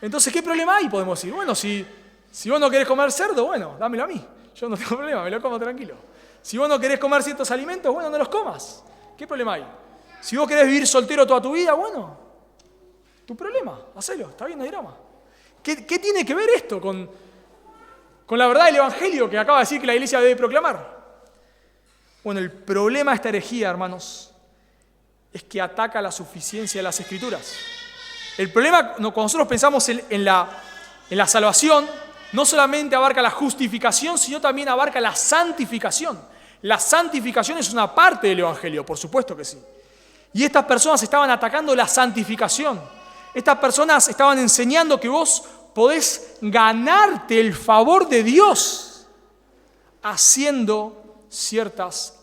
Entonces, ¿qué problema hay? Podemos decir, bueno, si vos no querés comer cerdo, bueno, dámelo a mí. Yo no tengo problema, me lo como tranquilo. Si vos no querés comer ciertos alimentos, bueno, no los comas. ¿Qué problema hay? Si vos querés vivir soltero toda tu vida, bueno, tu problema, hacelo, está bien, no hay drama. ¿Qué tiene que ver esto con la verdad del Evangelio que acaba de decir que la iglesia debe proclamar? Bueno, el problema de esta herejía, hermanos, es que ataca la suficiencia de las Escrituras. El problema, cuando nosotros pensamos en la salvación, no solamente abarca la justificación, sino también abarca la santificación. La santificación es una parte del Evangelio, por supuesto que sí. Y estas personas estaban atacando la santificación. Estas personas estaban enseñando que vos podés ganarte el favor de Dios haciendo ciertas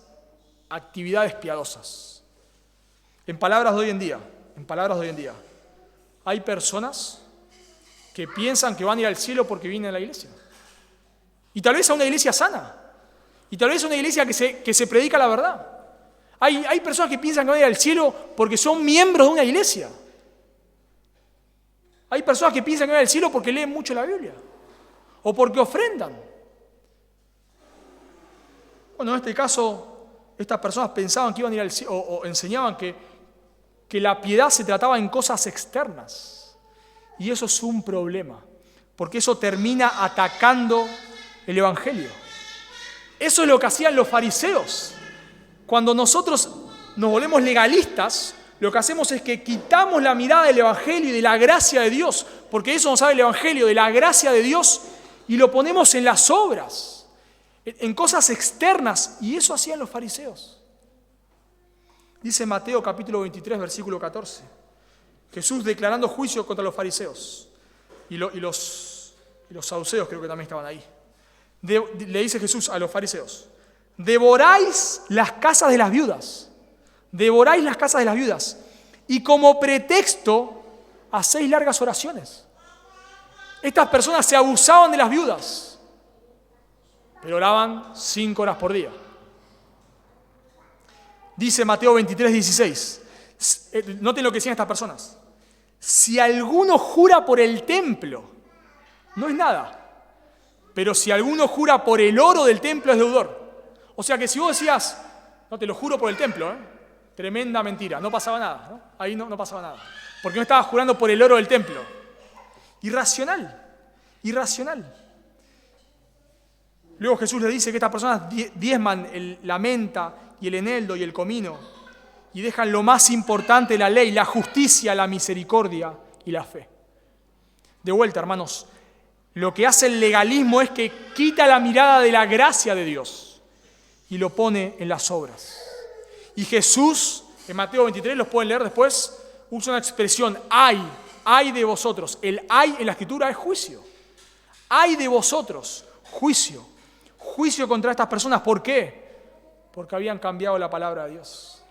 actividades piadosas. En palabras de hoy en día, hay personas que piensan que van a ir al cielo porque vienen a la iglesia. Y tal vez a una iglesia sana. Y tal vez a una iglesia que se predica la verdad. Hay personas que piensan que van a ir al cielo porque son miembros de una iglesia. Hay personas que piensan que van al cielo porque leen mucho la Biblia o porque ofrendan. Bueno, en este caso, estas personas pensaban que iban a ir al cielo o enseñaban que la piedad se trataba en cosas externas. Y eso es un problema, porque eso termina atacando el Evangelio. Eso es lo que hacían los fariseos. Cuando nosotros nos volvemos legalistas, lo que hacemos es que quitamos la mirada del Evangelio y de la gracia de Dios, porque eso nos habla el Evangelio, de la gracia de Dios, y lo ponemos en las obras, en cosas externas, y eso hacían los fariseos. Dice Mateo capítulo 23, versículo 14, Jesús declarando juicio contra los fariseos, y los saduceos creo que también estaban ahí. Le dice Jesús a los fariseos, devoráis las casas de las viudas, y como pretexto hacéis largas oraciones. Estas personas se abusaban de las viudas, pero oraban 5 horas por día. Dice Mateo 23, 16. Noten lo que decían estas personas. Si alguno jura por el templo, no es nada. Pero si alguno jura por el oro del templo, es deudor. O sea que si vos decías, no, te lo juro por el templo, tremenda mentira, no pasaba nada, ¿no? Ahí no pasaba nada. Porque no estabas jurando por el oro del templo. Irracional. Luego Jesús le dice que estas personas diezman la menta y el eneldo y el comino y dejan lo más importante de la ley, la justicia, la misericordia y la fe. De vuelta, hermanos, lo que hace el legalismo es que quita la mirada de la gracia de Dios y lo pone en las obras. Y Jesús, en Mateo 23, los pueden leer después, usa una expresión, ay de vosotros. El ay en la Escritura es juicio. Ay de vosotros, juicio. Juicio contra estas personas. ¿Por qué? Porque habían cambiado la palabra de Dios.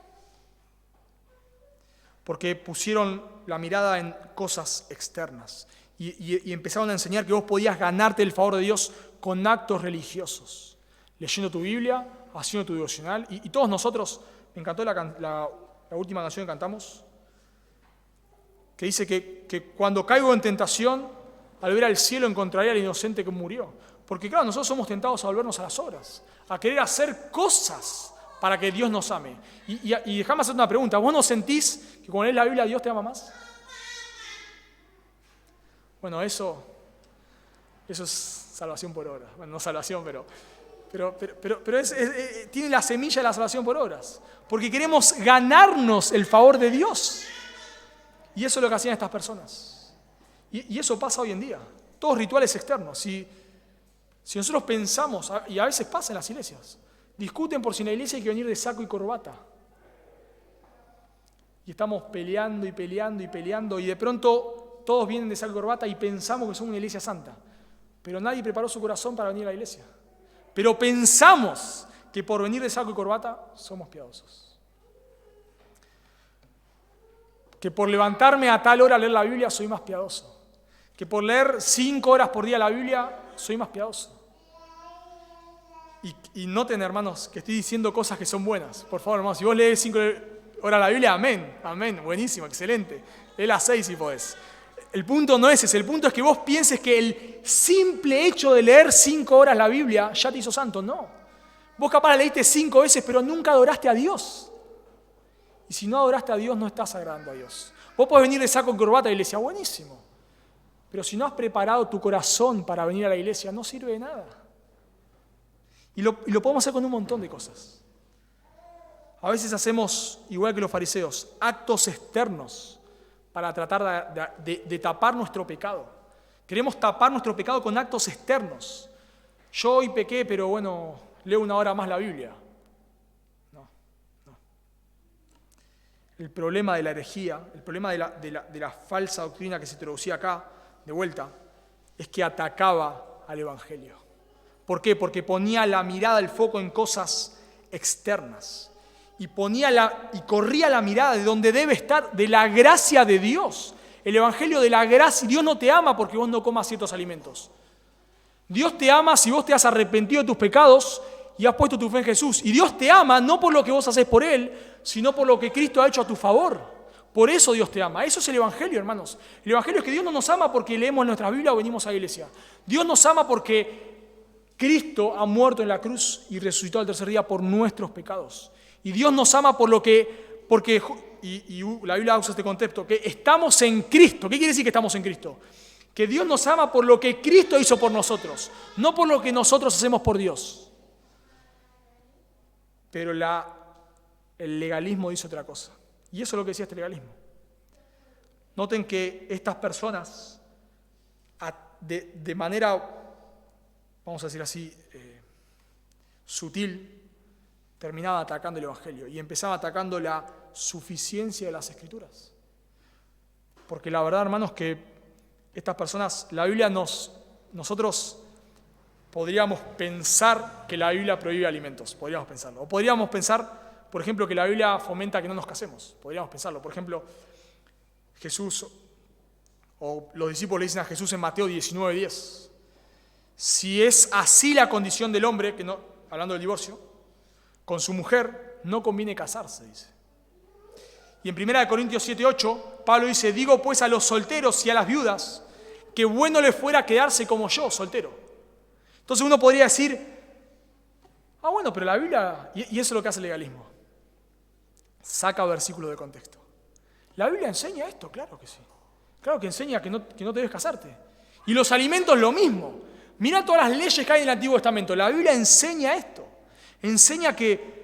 Porque pusieron la mirada en cosas externas. Y empezaron a enseñar que vos podías ganarte el favor de Dios con actos religiosos. Leyendo tu Biblia, haciendo tu devocional. Y todos nosotros, me encantó la última canción que cantamos, que dice que cuando caigo en tentación, al ver al cielo encontraré al inocente que murió. Porque claro, nosotros somos tentados a volvernos a las obras, a querer hacer cosas para que Dios nos ame. Y déjame hacer una pregunta. ¿Vos no sentís que cuando lees la Biblia Dios te ama más? Bueno, eso es salvación por obras. Bueno, no salvación, pero tiene la semilla de la salvación por obras. Porque queremos ganarnos el favor de Dios. Y eso es lo que hacían estas personas. Y eso pasa hoy en día. Todos rituales externos. Si nosotros pensamos, y a veces pasa en las iglesias, discuten por si en la iglesia hay que venir de saco y corbata. Y estamos peleando, y de pronto todos vienen de saco y corbata y pensamos que somos una iglesia santa. Pero nadie preparó su corazón para venir a la iglesia. Pero pensamos que por venir de saco y corbata somos piadosos. Que por levantarme a tal hora a leer la Biblia soy más piadoso. Que por leer 5 horas por día la Biblia soy más piadoso. Y noten, hermanos, que estoy diciendo cosas que son buenas. Por favor, hermanos, si vos lees 5 horas la Biblia, amén, buenísimo, excelente. Lee las 6 si podés. El punto no es ese, el punto es que vos pienses que el simple hecho de leer 5 horas la Biblia ya te hizo santo. No. Vos capaz la leíste 5 veces, pero nunca adoraste a Dios. Y si no adoraste a Dios, no estás agradando a Dios. Vos podés venir de saco y corbata a la iglesia, buenísimo. Pero si no has preparado tu corazón para venir a la iglesia, no sirve de nada. Y lo podemos hacer con un montón de cosas. A veces hacemos, igual que los fariseos, actos externos para tratar de tapar nuestro pecado. Queremos tapar nuestro pecado con actos externos. Yo hoy pequé, pero bueno, leo 1 hora más la Biblia. No. El problema de la herejía, el problema de la falsa doctrina que se introducía acá, de vuelta, es que atacaba al Evangelio. ¿Por qué? Porque ponía la mirada, el foco en cosas externas. Y corría la mirada de donde debe estar, de la gracia de Dios. El Evangelio de la gracia. Dios no te ama porque vos no comas ciertos alimentos. Dios te ama si vos te has arrepentido de tus pecados y has puesto tu fe en Jesús. Y Dios te ama no por lo que vos haces por Él, sino por lo que Cristo ha hecho a tu favor. Por eso Dios te ama. Eso es el Evangelio, hermanos. El Evangelio es que Dios no nos ama porque leemos nuestra Biblia o venimos a la iglesia. Dios nos ama porque Cristo ha muerto en la cruz y resucitó al tercer día por nuestros pecados. Y Dios nos ama porque la Biblia usa este concepto, que estamos en Cristo. ¿Qué quiere decir que estamos en Cristo? Que Dios nos ama por lo que Cristo hizo por nosotros, no por lo que nosotros hacemos por Dios. Pero el legalismo dice otra cosa. Y eso es lo que decía este legalismo. Noten que estas personas, de manera, vamos a decir así, sutil, terminaban atacando el Evangelio y empezaban atacando la suficiencia de las Escrituras. Porque la verdad, hermanos, que estas personas, la Biblia nosotros podríamos pensar que la Biblia prohíbe alimentos, podríamos pensarlo. O podríamos pensar, por ejemplo, que la Biblia fomenta que no nos casemos, podríamos pensarlo. Por ejemplo, Jesús, o los discípulos le dicen a Jesús en Mateo 19:10, si es así la condición del hombre, hablando del divorcio, con su mujer, no conviene casarse, dice. Y en 1 Corintios 7:8, Pablo dice, digo pues a los solteros y a las viudas, que bueno les fuera quedarse como yo, soltero. Entonces uno podría decir, bueno, pero la Biblia, y eso es lo que hace el legalismo, saca versículos de contexto. La Biblia enseña esto, claro que sí. Claro que enseña que no debes casarte. Y los alimentos lo mismo. Mira todas las leyes que hay en el Antiguo Testamento. La Biblia enseña esto. Enseña que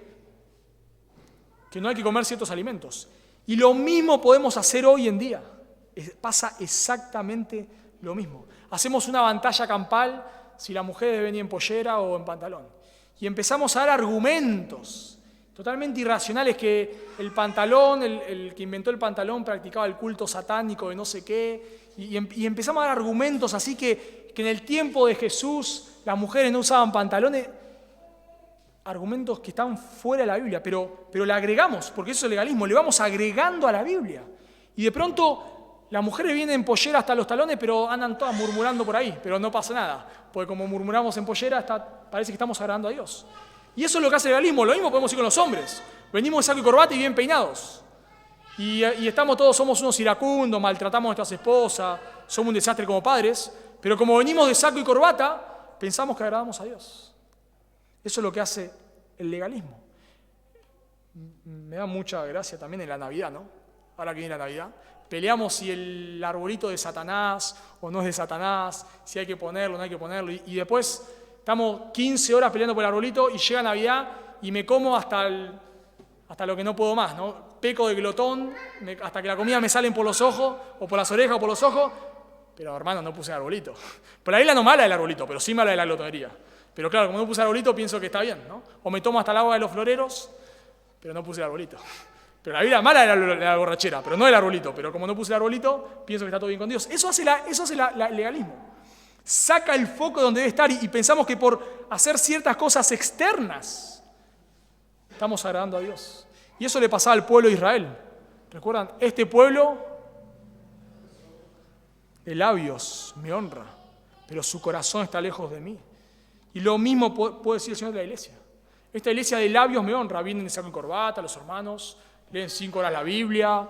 no hay que comer ciertos alimentos. Y lo mismo podemos hacer hoy en día. Pasa exactamente lo mismo. Hacemos una batalla campal si la mujer debe venir en pollera o en pantalón. Y empezamos a dar argumentos totalmente irracionales que el pantalón, el que inventó el pantalón practicaba el culto satánico de no sé qué. Y empezamos a dar argumentos así que en el tiempo de Jesús las mujeres no usaban pantalones. Argumentos que están fuera de la Biblia, pero le agregamos, porque eso es legalismo, le vamos agregando a la Biblia. Y de pronto las mujeres vienen en pollera hasta los talones, pero andan todas murmurando por ahí, pero no pasa nada, porque como murmuramos en pollera, parece que estamos agradando a Dios. Y eso es lo que hace el legalismo, lo mismo podemos decir con los hombres. Venimos de saco y corbata y bien peinados. Y estamos todos, somos unos iracundos, maltratamos a nuestras esposas, somos un desastre como padres, pero como venimos de saco y corbata, pensamos que agradamos a Dios. Eso es lo que hace el legalismo. Me da mucha gracia también en la Navidad, ¿no? Ahora que viene la Navidad. Peleamos si el arbolito es de Satanás o no es de Satanás, si hay que ponerlo o no hay que ponerlo. Y después estamos 15 horas peleando por el arbolito y llega Navidad y me como hasta lo que no puedo más, ¿no? Peco de glotón, hasta que la comida me salen por los ojos o por las orejas o por los ojos. Pero hermano, no puse el arbolito. Por la Biblia no mala el arbolito, pero sí mala de la glotonería. Pero claro, como no puse el arbolito, pienso que está bien, ¿no? O me tomo hasta el agua de los floreros, pero no puse el arbolito. Pero la Biblia mala era la borrachera, pero no el arbolito. Pero como no puse el arbolito, pienso que está todo bien con Dios. Eso hace el legalismo. Saca el foco donde debe estar y pensamos que por hacer ciertas cosas externas estamos agradando a Dios. Y eso le pasaba al pueblo de Israel. ¿Recuerdan? Este pueblo de labios me honra, pero su corazón está lejos de mí. Y lo mismo puede decir el Señor de la iglesia. Esta iglesia de labios me honra. Vienen de saco y corbata los hermanos, leen 5 horas la Biblia,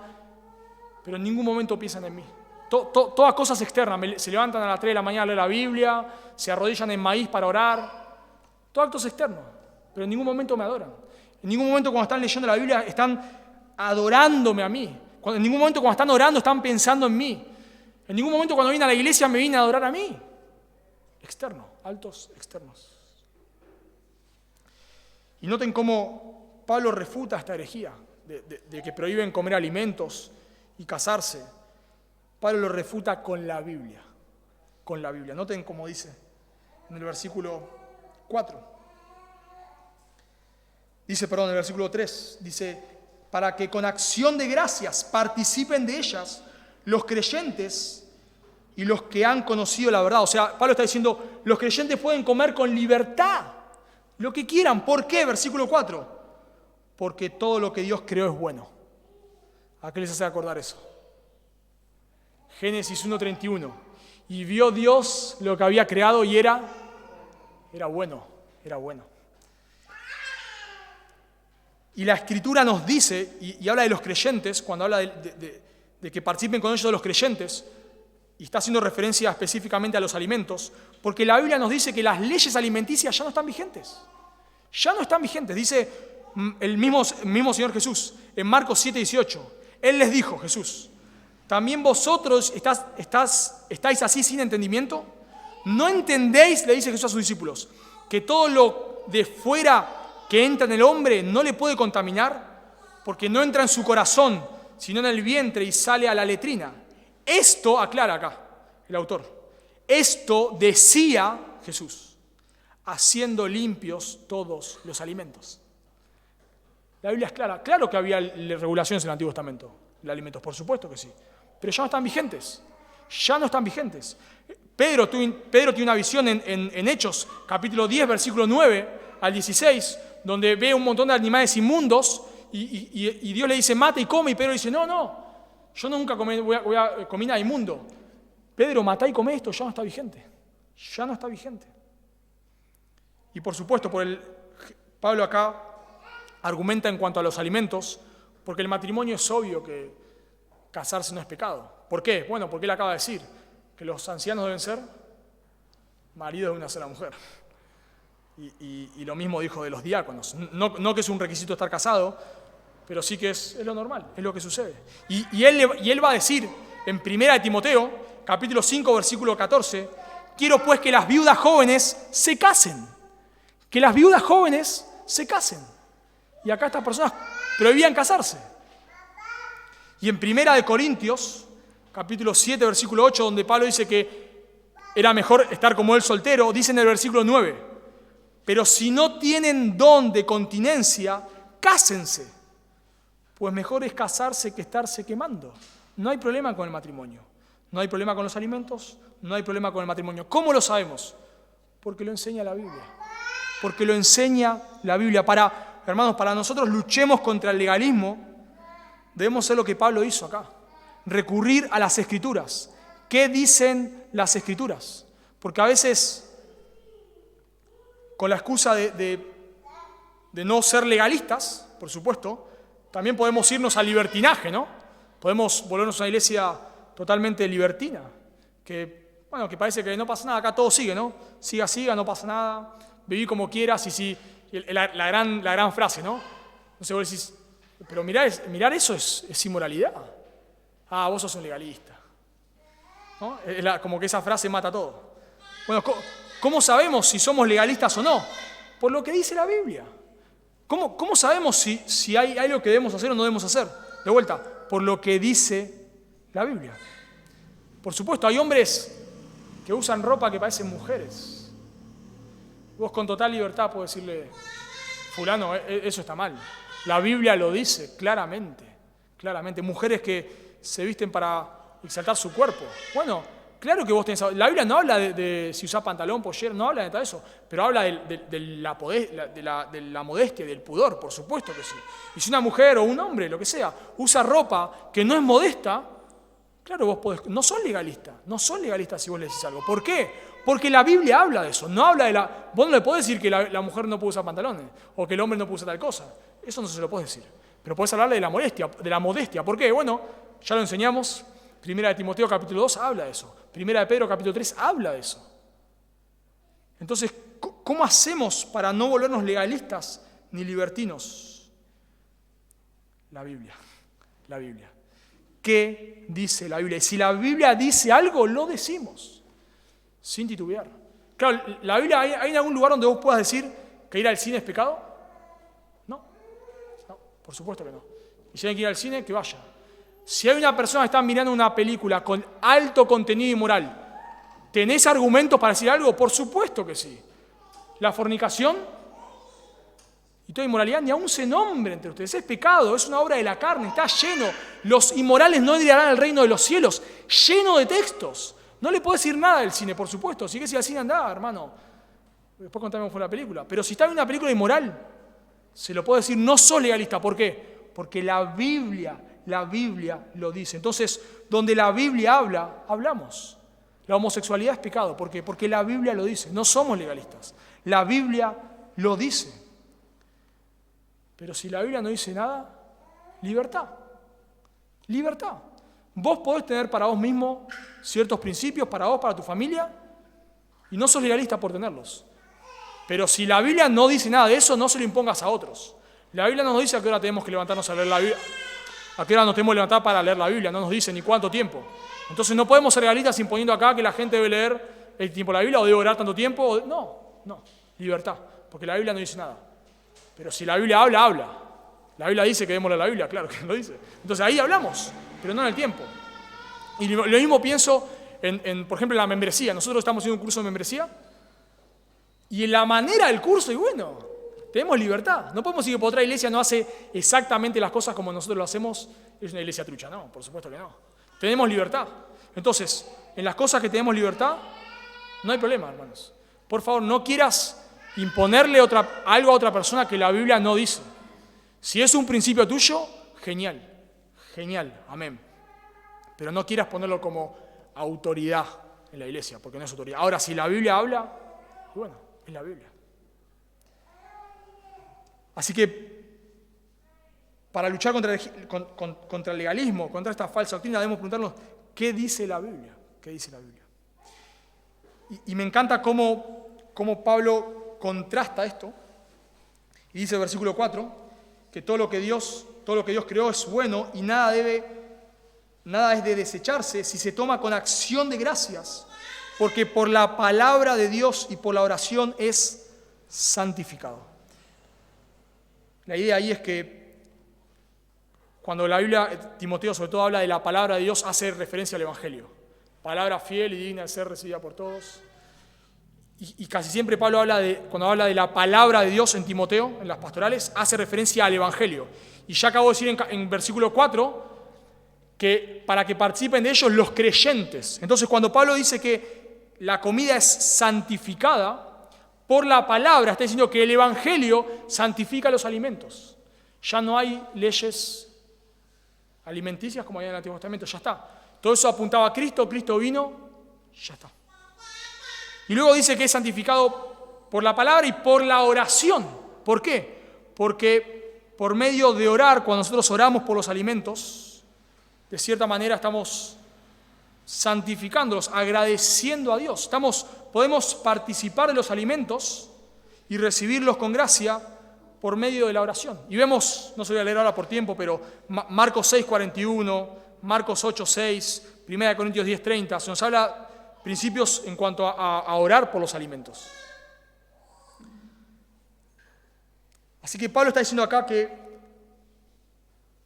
pero en ningún momento piensan en mí. Todas cosas externas. Se levantan a las 3 de la mañana a leer la Biblia, se arrodillan en maíz para orar. Todos actos externos, pero en ningún momento me adoran. En ningún momento cuando están leyendo la Biblia están adorándome a mí. En ningún momento cuando están orando están pensando en mí. En ningún momento cuando vienen a la iglesia me vienen a adorar a mí. Externo, altos externos. Y noten cómo Pablo refuta esta herejía de que prohíben comer alimentos y casarse. Pablo lo refuta con la Biblia. Con la Biblia. Noten cómo dice en el versículo 4. Dice, perdón, en el versículo 3. Dice, para que con acción de gracias participen de ellas los creyentes y los que han conocido la verdad. O sea, Pablo está diciendo, los creyentes pueden comer con libertad lo que quieran. ¿Por qué? Versículo 4. Porque todo lo que Dios creó es bueno. ¿A qué les hace acordar eso? Génesis 1:31. Y vio Dios lo que había creado y era bueno, era bueno. Y la Escritura nos dice, y habla de los creyentes, cuando habla de que participen con ellos de los creyentes, y está haciendo referencia específicamente a los alimentos, porque la Biblia nos dice que las leyes alimenticias ya no están vigentes. Ya no están vigentes. Dice el mismo Señor Jesús en Marcos 7:18. Él les dijo, Jesús, ¿también vosotros estáis así sin entendimiento? ¿No entendéis, le dice Jesús a sus discípulos, que todo lo de fuera que entra en el hombre no le puede contaminar? Porque no entra en su corazón, sino en el vientre y sale a la letrina. Esto, aclara acá el autor, esto decía Jesús, haciendo limpios todos los alimentos. La Biblia es clara. Claro que había regulaciones en el Antiguo Testamento de alimentos, por supuesto que sí, pero ya no están vigentes. Ya no están vigentes. Pedro tiene una visión en Hechos, capítulo 10, versículo 9 al 16, donde ve un montón de animales inmundos y Dios le dice, mata y come, y Pedro dice, no, yo nunca voy a comer nada inmundo. Pedro, matá y come esto, ya no está vigente. Ya no está vigente. Y por supuesto, Pablo acá argumenta en cuanto a los alimentos, porque el matrimonio es obvio que casarse no es pecado. ¿Por qué? Bueno, porque él acaba de decir que los ancianos deben ser maridos de una sola mujer. Y lo mismo dijo de los diáconos. No que es un requisito estar casado, pero sí que es lo normal, es lo que sucede. Y él va a decir en 1 Timoteo, capítulo 5, versículo 14, quiero pues que las viudas jóvenes se casen. Que las viudas jóvenes se casen. Y acá estas personas prohibían casarse. Y en 1 Corintios, capítulo 7, versículo 8, donde Pablo dice que era mejor estar como él soltero, dice en el versículo 9, pero si no tienen don de continencia, cásense, pues mejor es casarse que estarse quemando. No hay problema con el matrimonio, no hay problema con los alimentos, no hay problema con el matrimonio. ¿Cómo lo sabemos? Porque lo enseña la Biblia. Porque lo enseña la Biblia. Hermanos, para nosotros luchemos contra el legalismo, debemos hacer lo que Pablo hizo acá. Recurrir a las Escrituras. ¿Qué dicen las Escrituras? Porque a veces, con la excusa de no ser legalistas, por supuesto, también podemos irnos al libertinaje, ¿no? Podemos volvernos a una iglesia totalmente libertina, que parece que no pasa nada, acá todo sigue, ¿no? Siga, no pasa nada, viví como quieras, la gran frase, ¿no? Entonces vos decís, pero mirar eso es inmoralidad. Ah, vos sos un legalista. ¿No? Como que esa frase mata todo. Bueno, ¿cómo sabemos si somos legalistas o no? Por lo que dice la Biblia. ¿Cómo sabemos si hay algo que debemos hacer o no debemos hacer? De vuelta, por lo que dice la Biblia. Por supuesto, hay hombres que usan ropa que parecen mujeres. Vos con total libertad podés decirle, fulano, eso está mal. La Biblia lo dice claramente. Mujeres que se visten para exaltar su cuerpo. Bueno, claro que vos tenés... La Biblia no habla de si usás pantalón, pollera, no habla de todo eso, pero habla de la modestia, del pudor, por supuesto que sí. Y si una mujer o un hombre, lo que sea, usa ropa que no es modesta, claro, vos podés... No son legalistas si vos le decís algo. ¿Por qué? Porque la Biblia habla de eso, no habla de la... Vos no le podés decir que la mujer no puede usar pantalones, o que el hombre no puede usar tal cosa. Eso no se lo podés decir. Pero podés hablarle de la modestia. ¿Por qué? Bueno, ya lo enseñamos. 1 Timoteo capítulo 2 habla de eso. 1 Pedro capítulo 3 habla de eso. Entonces, ¿cómo hacemos para no volvernos legalistas ni libertinos? La Biblia. ¿Qué dice la Biblia? Y si la Biblia dice algo, lo decimos, sin titubear. Claro, ¿la Biblia hay algún lugar donde vos puedas decir que ir al cine es pecado? No, por supuesto que no. Y si hay que ir al cine, que vaya. Si hay una persona que está mirando una película con alto contenido inmoral, ¿tenés argumentos para decir algo? Por supuesto que sí. La fornicación y toda inmoralidad ni aún se nombra entre ustedes. Es pecado, es una obra de la carne, está lleno. Los inmorales no heredarán el reino de los cielos, lleno de textos. No le podés decir nada del cine, por supuesto. Si querés ir al cine, andá, hermano. Después contame cómo fue la película. Pero si está en una película inmoral, se lo puedo decir, no sos legalista. ¿Por qué? Porque la Biblia lo dice. Entonces, donde la Biblia habla, hablamos. La homosexualidad es pecado. ¿Por qué? Porque la Biblia lo dice. No somos legalistas. La Biblia lo dice. Pero si la Biblia no dice nada, libertad. Vos podés tener para vos mismo ciertos principios, para vos, para tu familia, y no sos legalista por tenerlos. Pero si la Biblia no dice nada de eso, no se lo impongas a otros. La Biblia no nos dice a qué hora tenemos que levantarnos a leer la Biblia. ¿A qué hora nos tenemos que levantar para leer la Biblia? No nos dice ni cuánto tiempo. Entonces no podemos ser legalistas imponiendo acá que la gente debe leer el tiempo de la Biblia o debe orar tanto tiempo. No, libertad, porque la Biblia no dice nada. Pero si la Biblia habla. La Biblia dice que debemos leer la Biblia, claro que lo dice. Entonces ahí hablamos, pero no en el tiempo. Y lo mismo pienso, por ejemplo, en la membresía. Nosotros estamos haciendo un curso de membresía y en la manera del curso, y bueno, tenemos libertad. No podemos decir que por otra iglesia no hace exactamente las cosas como nosotros lo hacemos. Es una iglesia trucha, no, por supuesto que no. Tenemos libertad. Entonces, en las cosas que tenemos libertad, no hay problema, hermanos. Por favor, no quieras imponerle algo a otra persona que la Biblia no dice. Si es un principio tuyo, genial, amén. Pero no quieras ponerlo como autoridad en la iglesia, porque no es autoridad. Ahora, si la Biblia habla, bueno, es la Biblia. Así que para luchar contra el legalismo, contra esta falsa doctrina, debemos preguntarnos, ¿qué dice la Biblia? ¿Qué dice la Biblia? Y me encanta cómo Pablo contrasta esto. Y dice el versículo 4, que todo lo que Dios creó es bueno y nada es de desecharse si se toma con acción de gracias, porque por la palabra de Dios y por la oración es santificado. La idea ahí es que cuando la Biblia, Timoteo sobre todo habla de la palabra de Dios, hace referencia al Evangelio. Palabra fiel y digna de ser recibida por todos. Y casi siempre Pablo cuando habla de la palabra de Dios en Timoteo, en las pastorales, hace referencia al Evangelio. Y ya acabo de decir en versículo 4 que para que participen de ellos los creyentes. Entonces cuando Pablo dice que la comida es santificada por la palabra, está diciendo que el Evangelio santifica los alimentos. Ya no hay leyes alimenticias como había en el Antiguo Testamento, ya está. Todo eso apuntaba a Cristo, Cristo vino, ya está. Y luego dice que es santificado por la palabra y por la oración. ¿Por qué? Porque por medio de orar, cuando nosotros oramos por los alimentos, de cierta manera estamos santificándolos, agradeciendo a Dios. Podemos participar de los alimentos y recibirlos con gracia por medio de la oración. Y vemos, no se voy a leer ahora por tiempo, pero Marcos 6:41, Marcos 8:6, 1 Corintios 10:30, se nos habla principios en cuanto a orar por los alimentos. Así que Pablo está diciendo acá que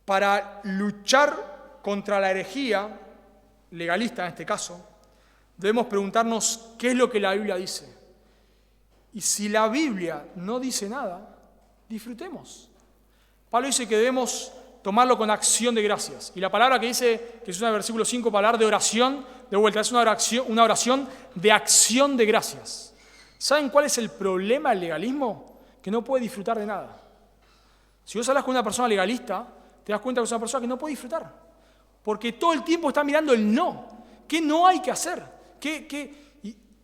para luchar contra la herejía legalista en este caso, debemos preguntarnos qué es lo que la Biblia dice. Y si la Biblia no dice nada, disfrutemos. Pablo dice que debemos tomarlo con acción de gracias. Y la palabra que dice, que es en el versículo 5, para hablar de oración, de vuelta, es una oración de acción de gracias. ¿Saben cuál es el problema del legalismo? Que no puede disfrutar de nada. Si vos hablas con una persona legalista, te das cuenta que es una persona que no puede disfrutar. Porque todo el tiempo está mirando el no. ¿Qué no hay que hacer?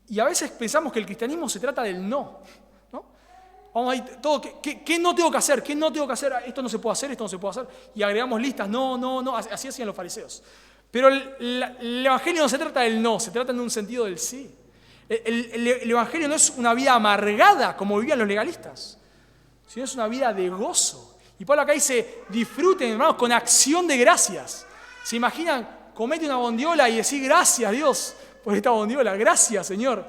Y a veces pensamos que el cristianismo se trata del no. Vamos ahí, todo, ¿qué no tengo que hacer? ¿Qué no tengo que hacer? Esto no se puede hacer, esto no se puede hacer. Y agregamos listas, no, así hacían los fariseos. Pero el Evangelio no se trata del no, se trata en un sentido del sí. El Evangelio no es una vida amargada como vivían los legalistas, sino es una vida de gozo. Y Pablo acá dice, disfruten, hermanos, con acción de gracias. ¿Se imaginan? Comete una bondiola y decir gracias, Dios, por esta bondiola. Gracias, Señor.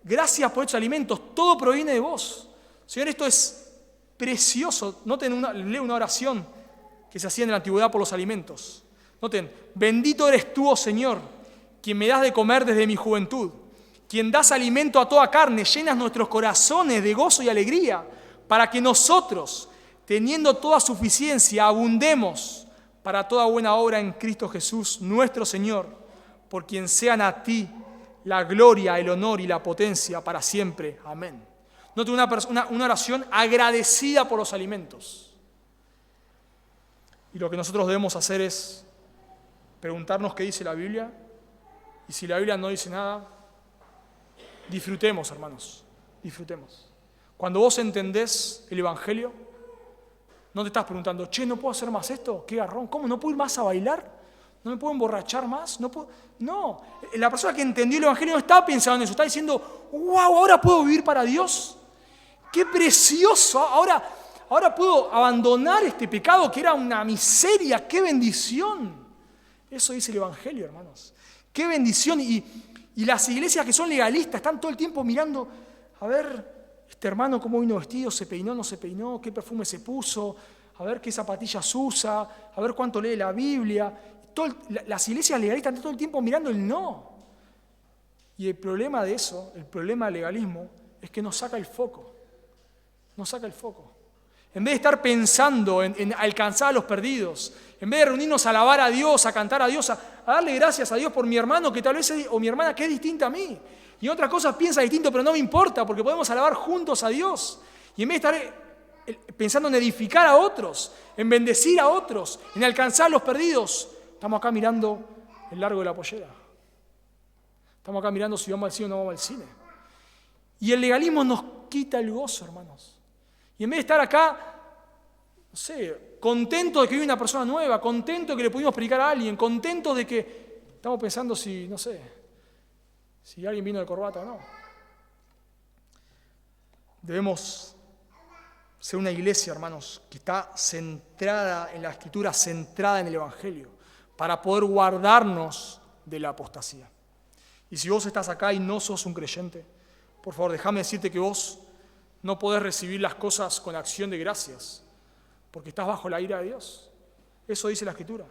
Gracias por estos alimentos. Todo proviene de vos. Señor, esto es precioso. Noten, leo una oración que se hacía en la antigüedad por los alimentos. Noten, bendito eres tú, oh Señor, quien me das de comer desde mi juventud, quien das alimento a toda carne, llenas nuestros corazones de gozo y alegría, para que nosotros, teniendo toda suficiencia, abundemos para toda buena obra en Cristo Jesús, nuestro Señor, por quien sean a ti la gloria, el honor y la potencia para siempre. Amén. Noten una oración agradecida por los alimentos. Y lo que nosotros debemos hacer es preguntarnos qué dice la Biblia, y si la Biblia no dice nada, disfrutemos, hermanos, disfrutemos. Cuando vos entendés el Evangelio, no te estás preguntando, ¿no puedo hacer más esto? ¿Qué garrón? ¿Cómo? ¿No puedo ir más a bailar? ¿No me puedo emborrachar más? No, la persona que entendió el Evangelio no está pensando en eso, está diciendo, wow, ahora puedo vivir para Dios. ¡Qué precioso! Ahora puedo abandonar este pecado que era una miseria. ¡Qué bendición! Eso dice el Evangelio, hermanos. ¡Qué bendición! Y las iglesias que son legalistas están todo el tiempo mirando, a ver, este hermano cómo vino vestido, se peinó, no se peinó, qué perfume se puso, a ver qué zapatillas usa, a ver cuánto lee la Biblia. Las iglesias legalistas están todo el tiempo mirando el no. Y el problema de eso, el problema del legalismo, es que nos saca el foco. Nos saca el foco. En vez de estar pensando en alcanzar a los perdidos, en vez de reunirnos a alabar a Dios, a cantar a Dios, a darle gracias a Dios por mi hermano que tal vez o mi hermana que es distinta a mí. Y en otras cosas piensa distinto, pero no me importa, porque podemos alabar juntos a Dios. Y en vez de estar pensando en edificar a otros, en bendecir a otros, en alcanzar a los perdidos, estamos acá mirando el largo de la pollera. Estamos acá mirando si vamos al cine o no vamos al cine. Y el legalismo nos quita el gozo, hermanos. Y en vez de estar acá no sé, contento de que vive una persona nueva, contento de que le pudimos predicar a alguien, contento de que estamos pensando si, no sé, si alguien vino de corbata o no. Debemos ser una iglesia, hermanos, que está centrada en la Escritura, centrada en el Evangelio, para poder guardarnos de la apostasía. Y si vos estás acá y no sos un creyente, por favor, déjame decirte que vos no podés recibir las cosas con acción de gracias, porque estás bajo la ira de Dios. Eso dice la Escritura.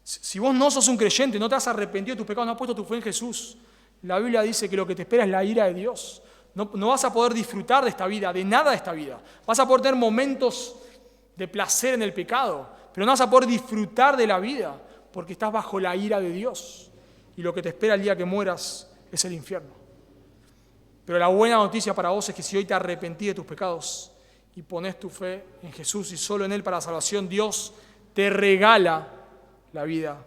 Si vos no sos un creyente, no te has arrepentido de tus pecados, no has puesto tu fe en Jesús, la Biblia dice que lo que te espera es la ira de Dios. No vas a poder disfrutar de esta vida, de nada de esta vida. Vas a poder tener momentos de placer en el pecado, pero no vas a poder disfrutar de la vida porque estás bajo la ira de Dios. Y lo que te espera el día que mueras es el infierno. Pero la buena noticia para vos es que si hoy te arrepentís de tus pecados y pones tu fe en Jesús y solo en Él para la salvación, Dios te regala la vida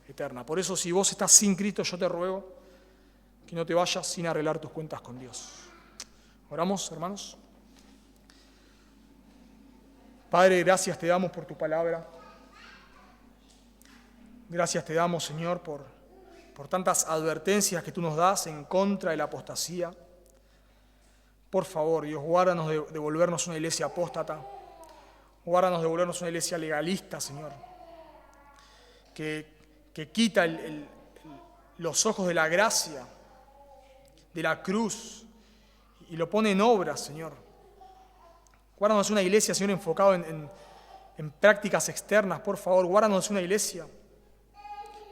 eterna. Por eso, si vos estás sin Cristo, yo te ruego que no te vayas sin arreglar tus cuentas con Dios. Oramos, hermanos. Padre, gracias te damos por tu palabra. Gracias te damos, Señor, por tantas advertencias que tú nos das en contra de la apostasía. Por favor, Dios, guárdanos de volvernos una iglesia apóstata. Guárdanos de volvernos una iglesia legalista, Señor, que quita los ojos de la gracia, de la cruz, y lo pone en obra, Señor. Guárdanos una iglesia, Señor, enfocado en prácticas externas, por favor. Guárdanos una iglesia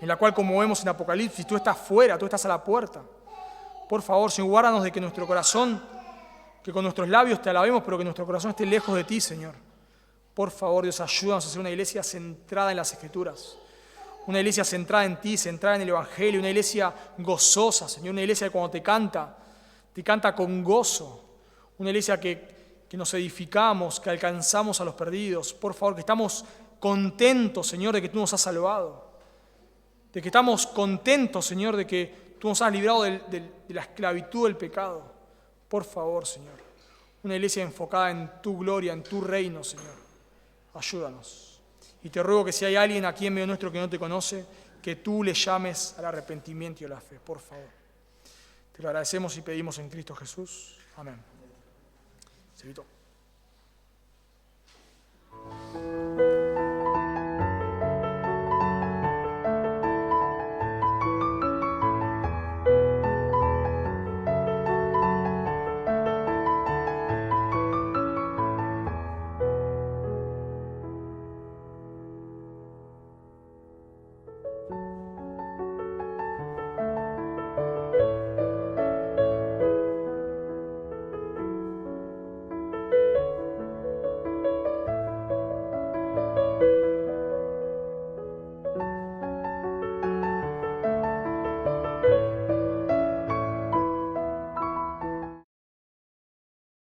en la cual, como vemos en Apocalipsis, tú estás fuera, tú estás a la puerta. Por favor, Señor, guárdanos de que nuestro corazón, que con nuestros labios te alabemos, pero que nuestro corazón esté lejos de ti, Señor. Por favor, Dios, ayúdanos a ser una iglesia centrada en las Escrituras. Una iglesia centrada en ti, centrada en el Evangelio, una iglesia gozosa, Señor, una iglesia que cuando te canta con gozo, una iglesia que nos edificamos, que alcanzamos a los perdidos. Por favor, que estamos contentos, Señor, de que tú nos has salvado, de que estamos contentos, Señor, de que tú nos has librado de la esclavitud del pecado. Por favor, Señor, una iglesia enfocada en tu gloria, en tu reino, Señor. Ayúdanos. Y te ruego que si hay alguien aquí en medio nuestro que no te conoce, que tú le llames al arrepentimiento y a la fe, por favor. Te lo agradecemos y pedimos en Cristo Jesús. Amén. Servito.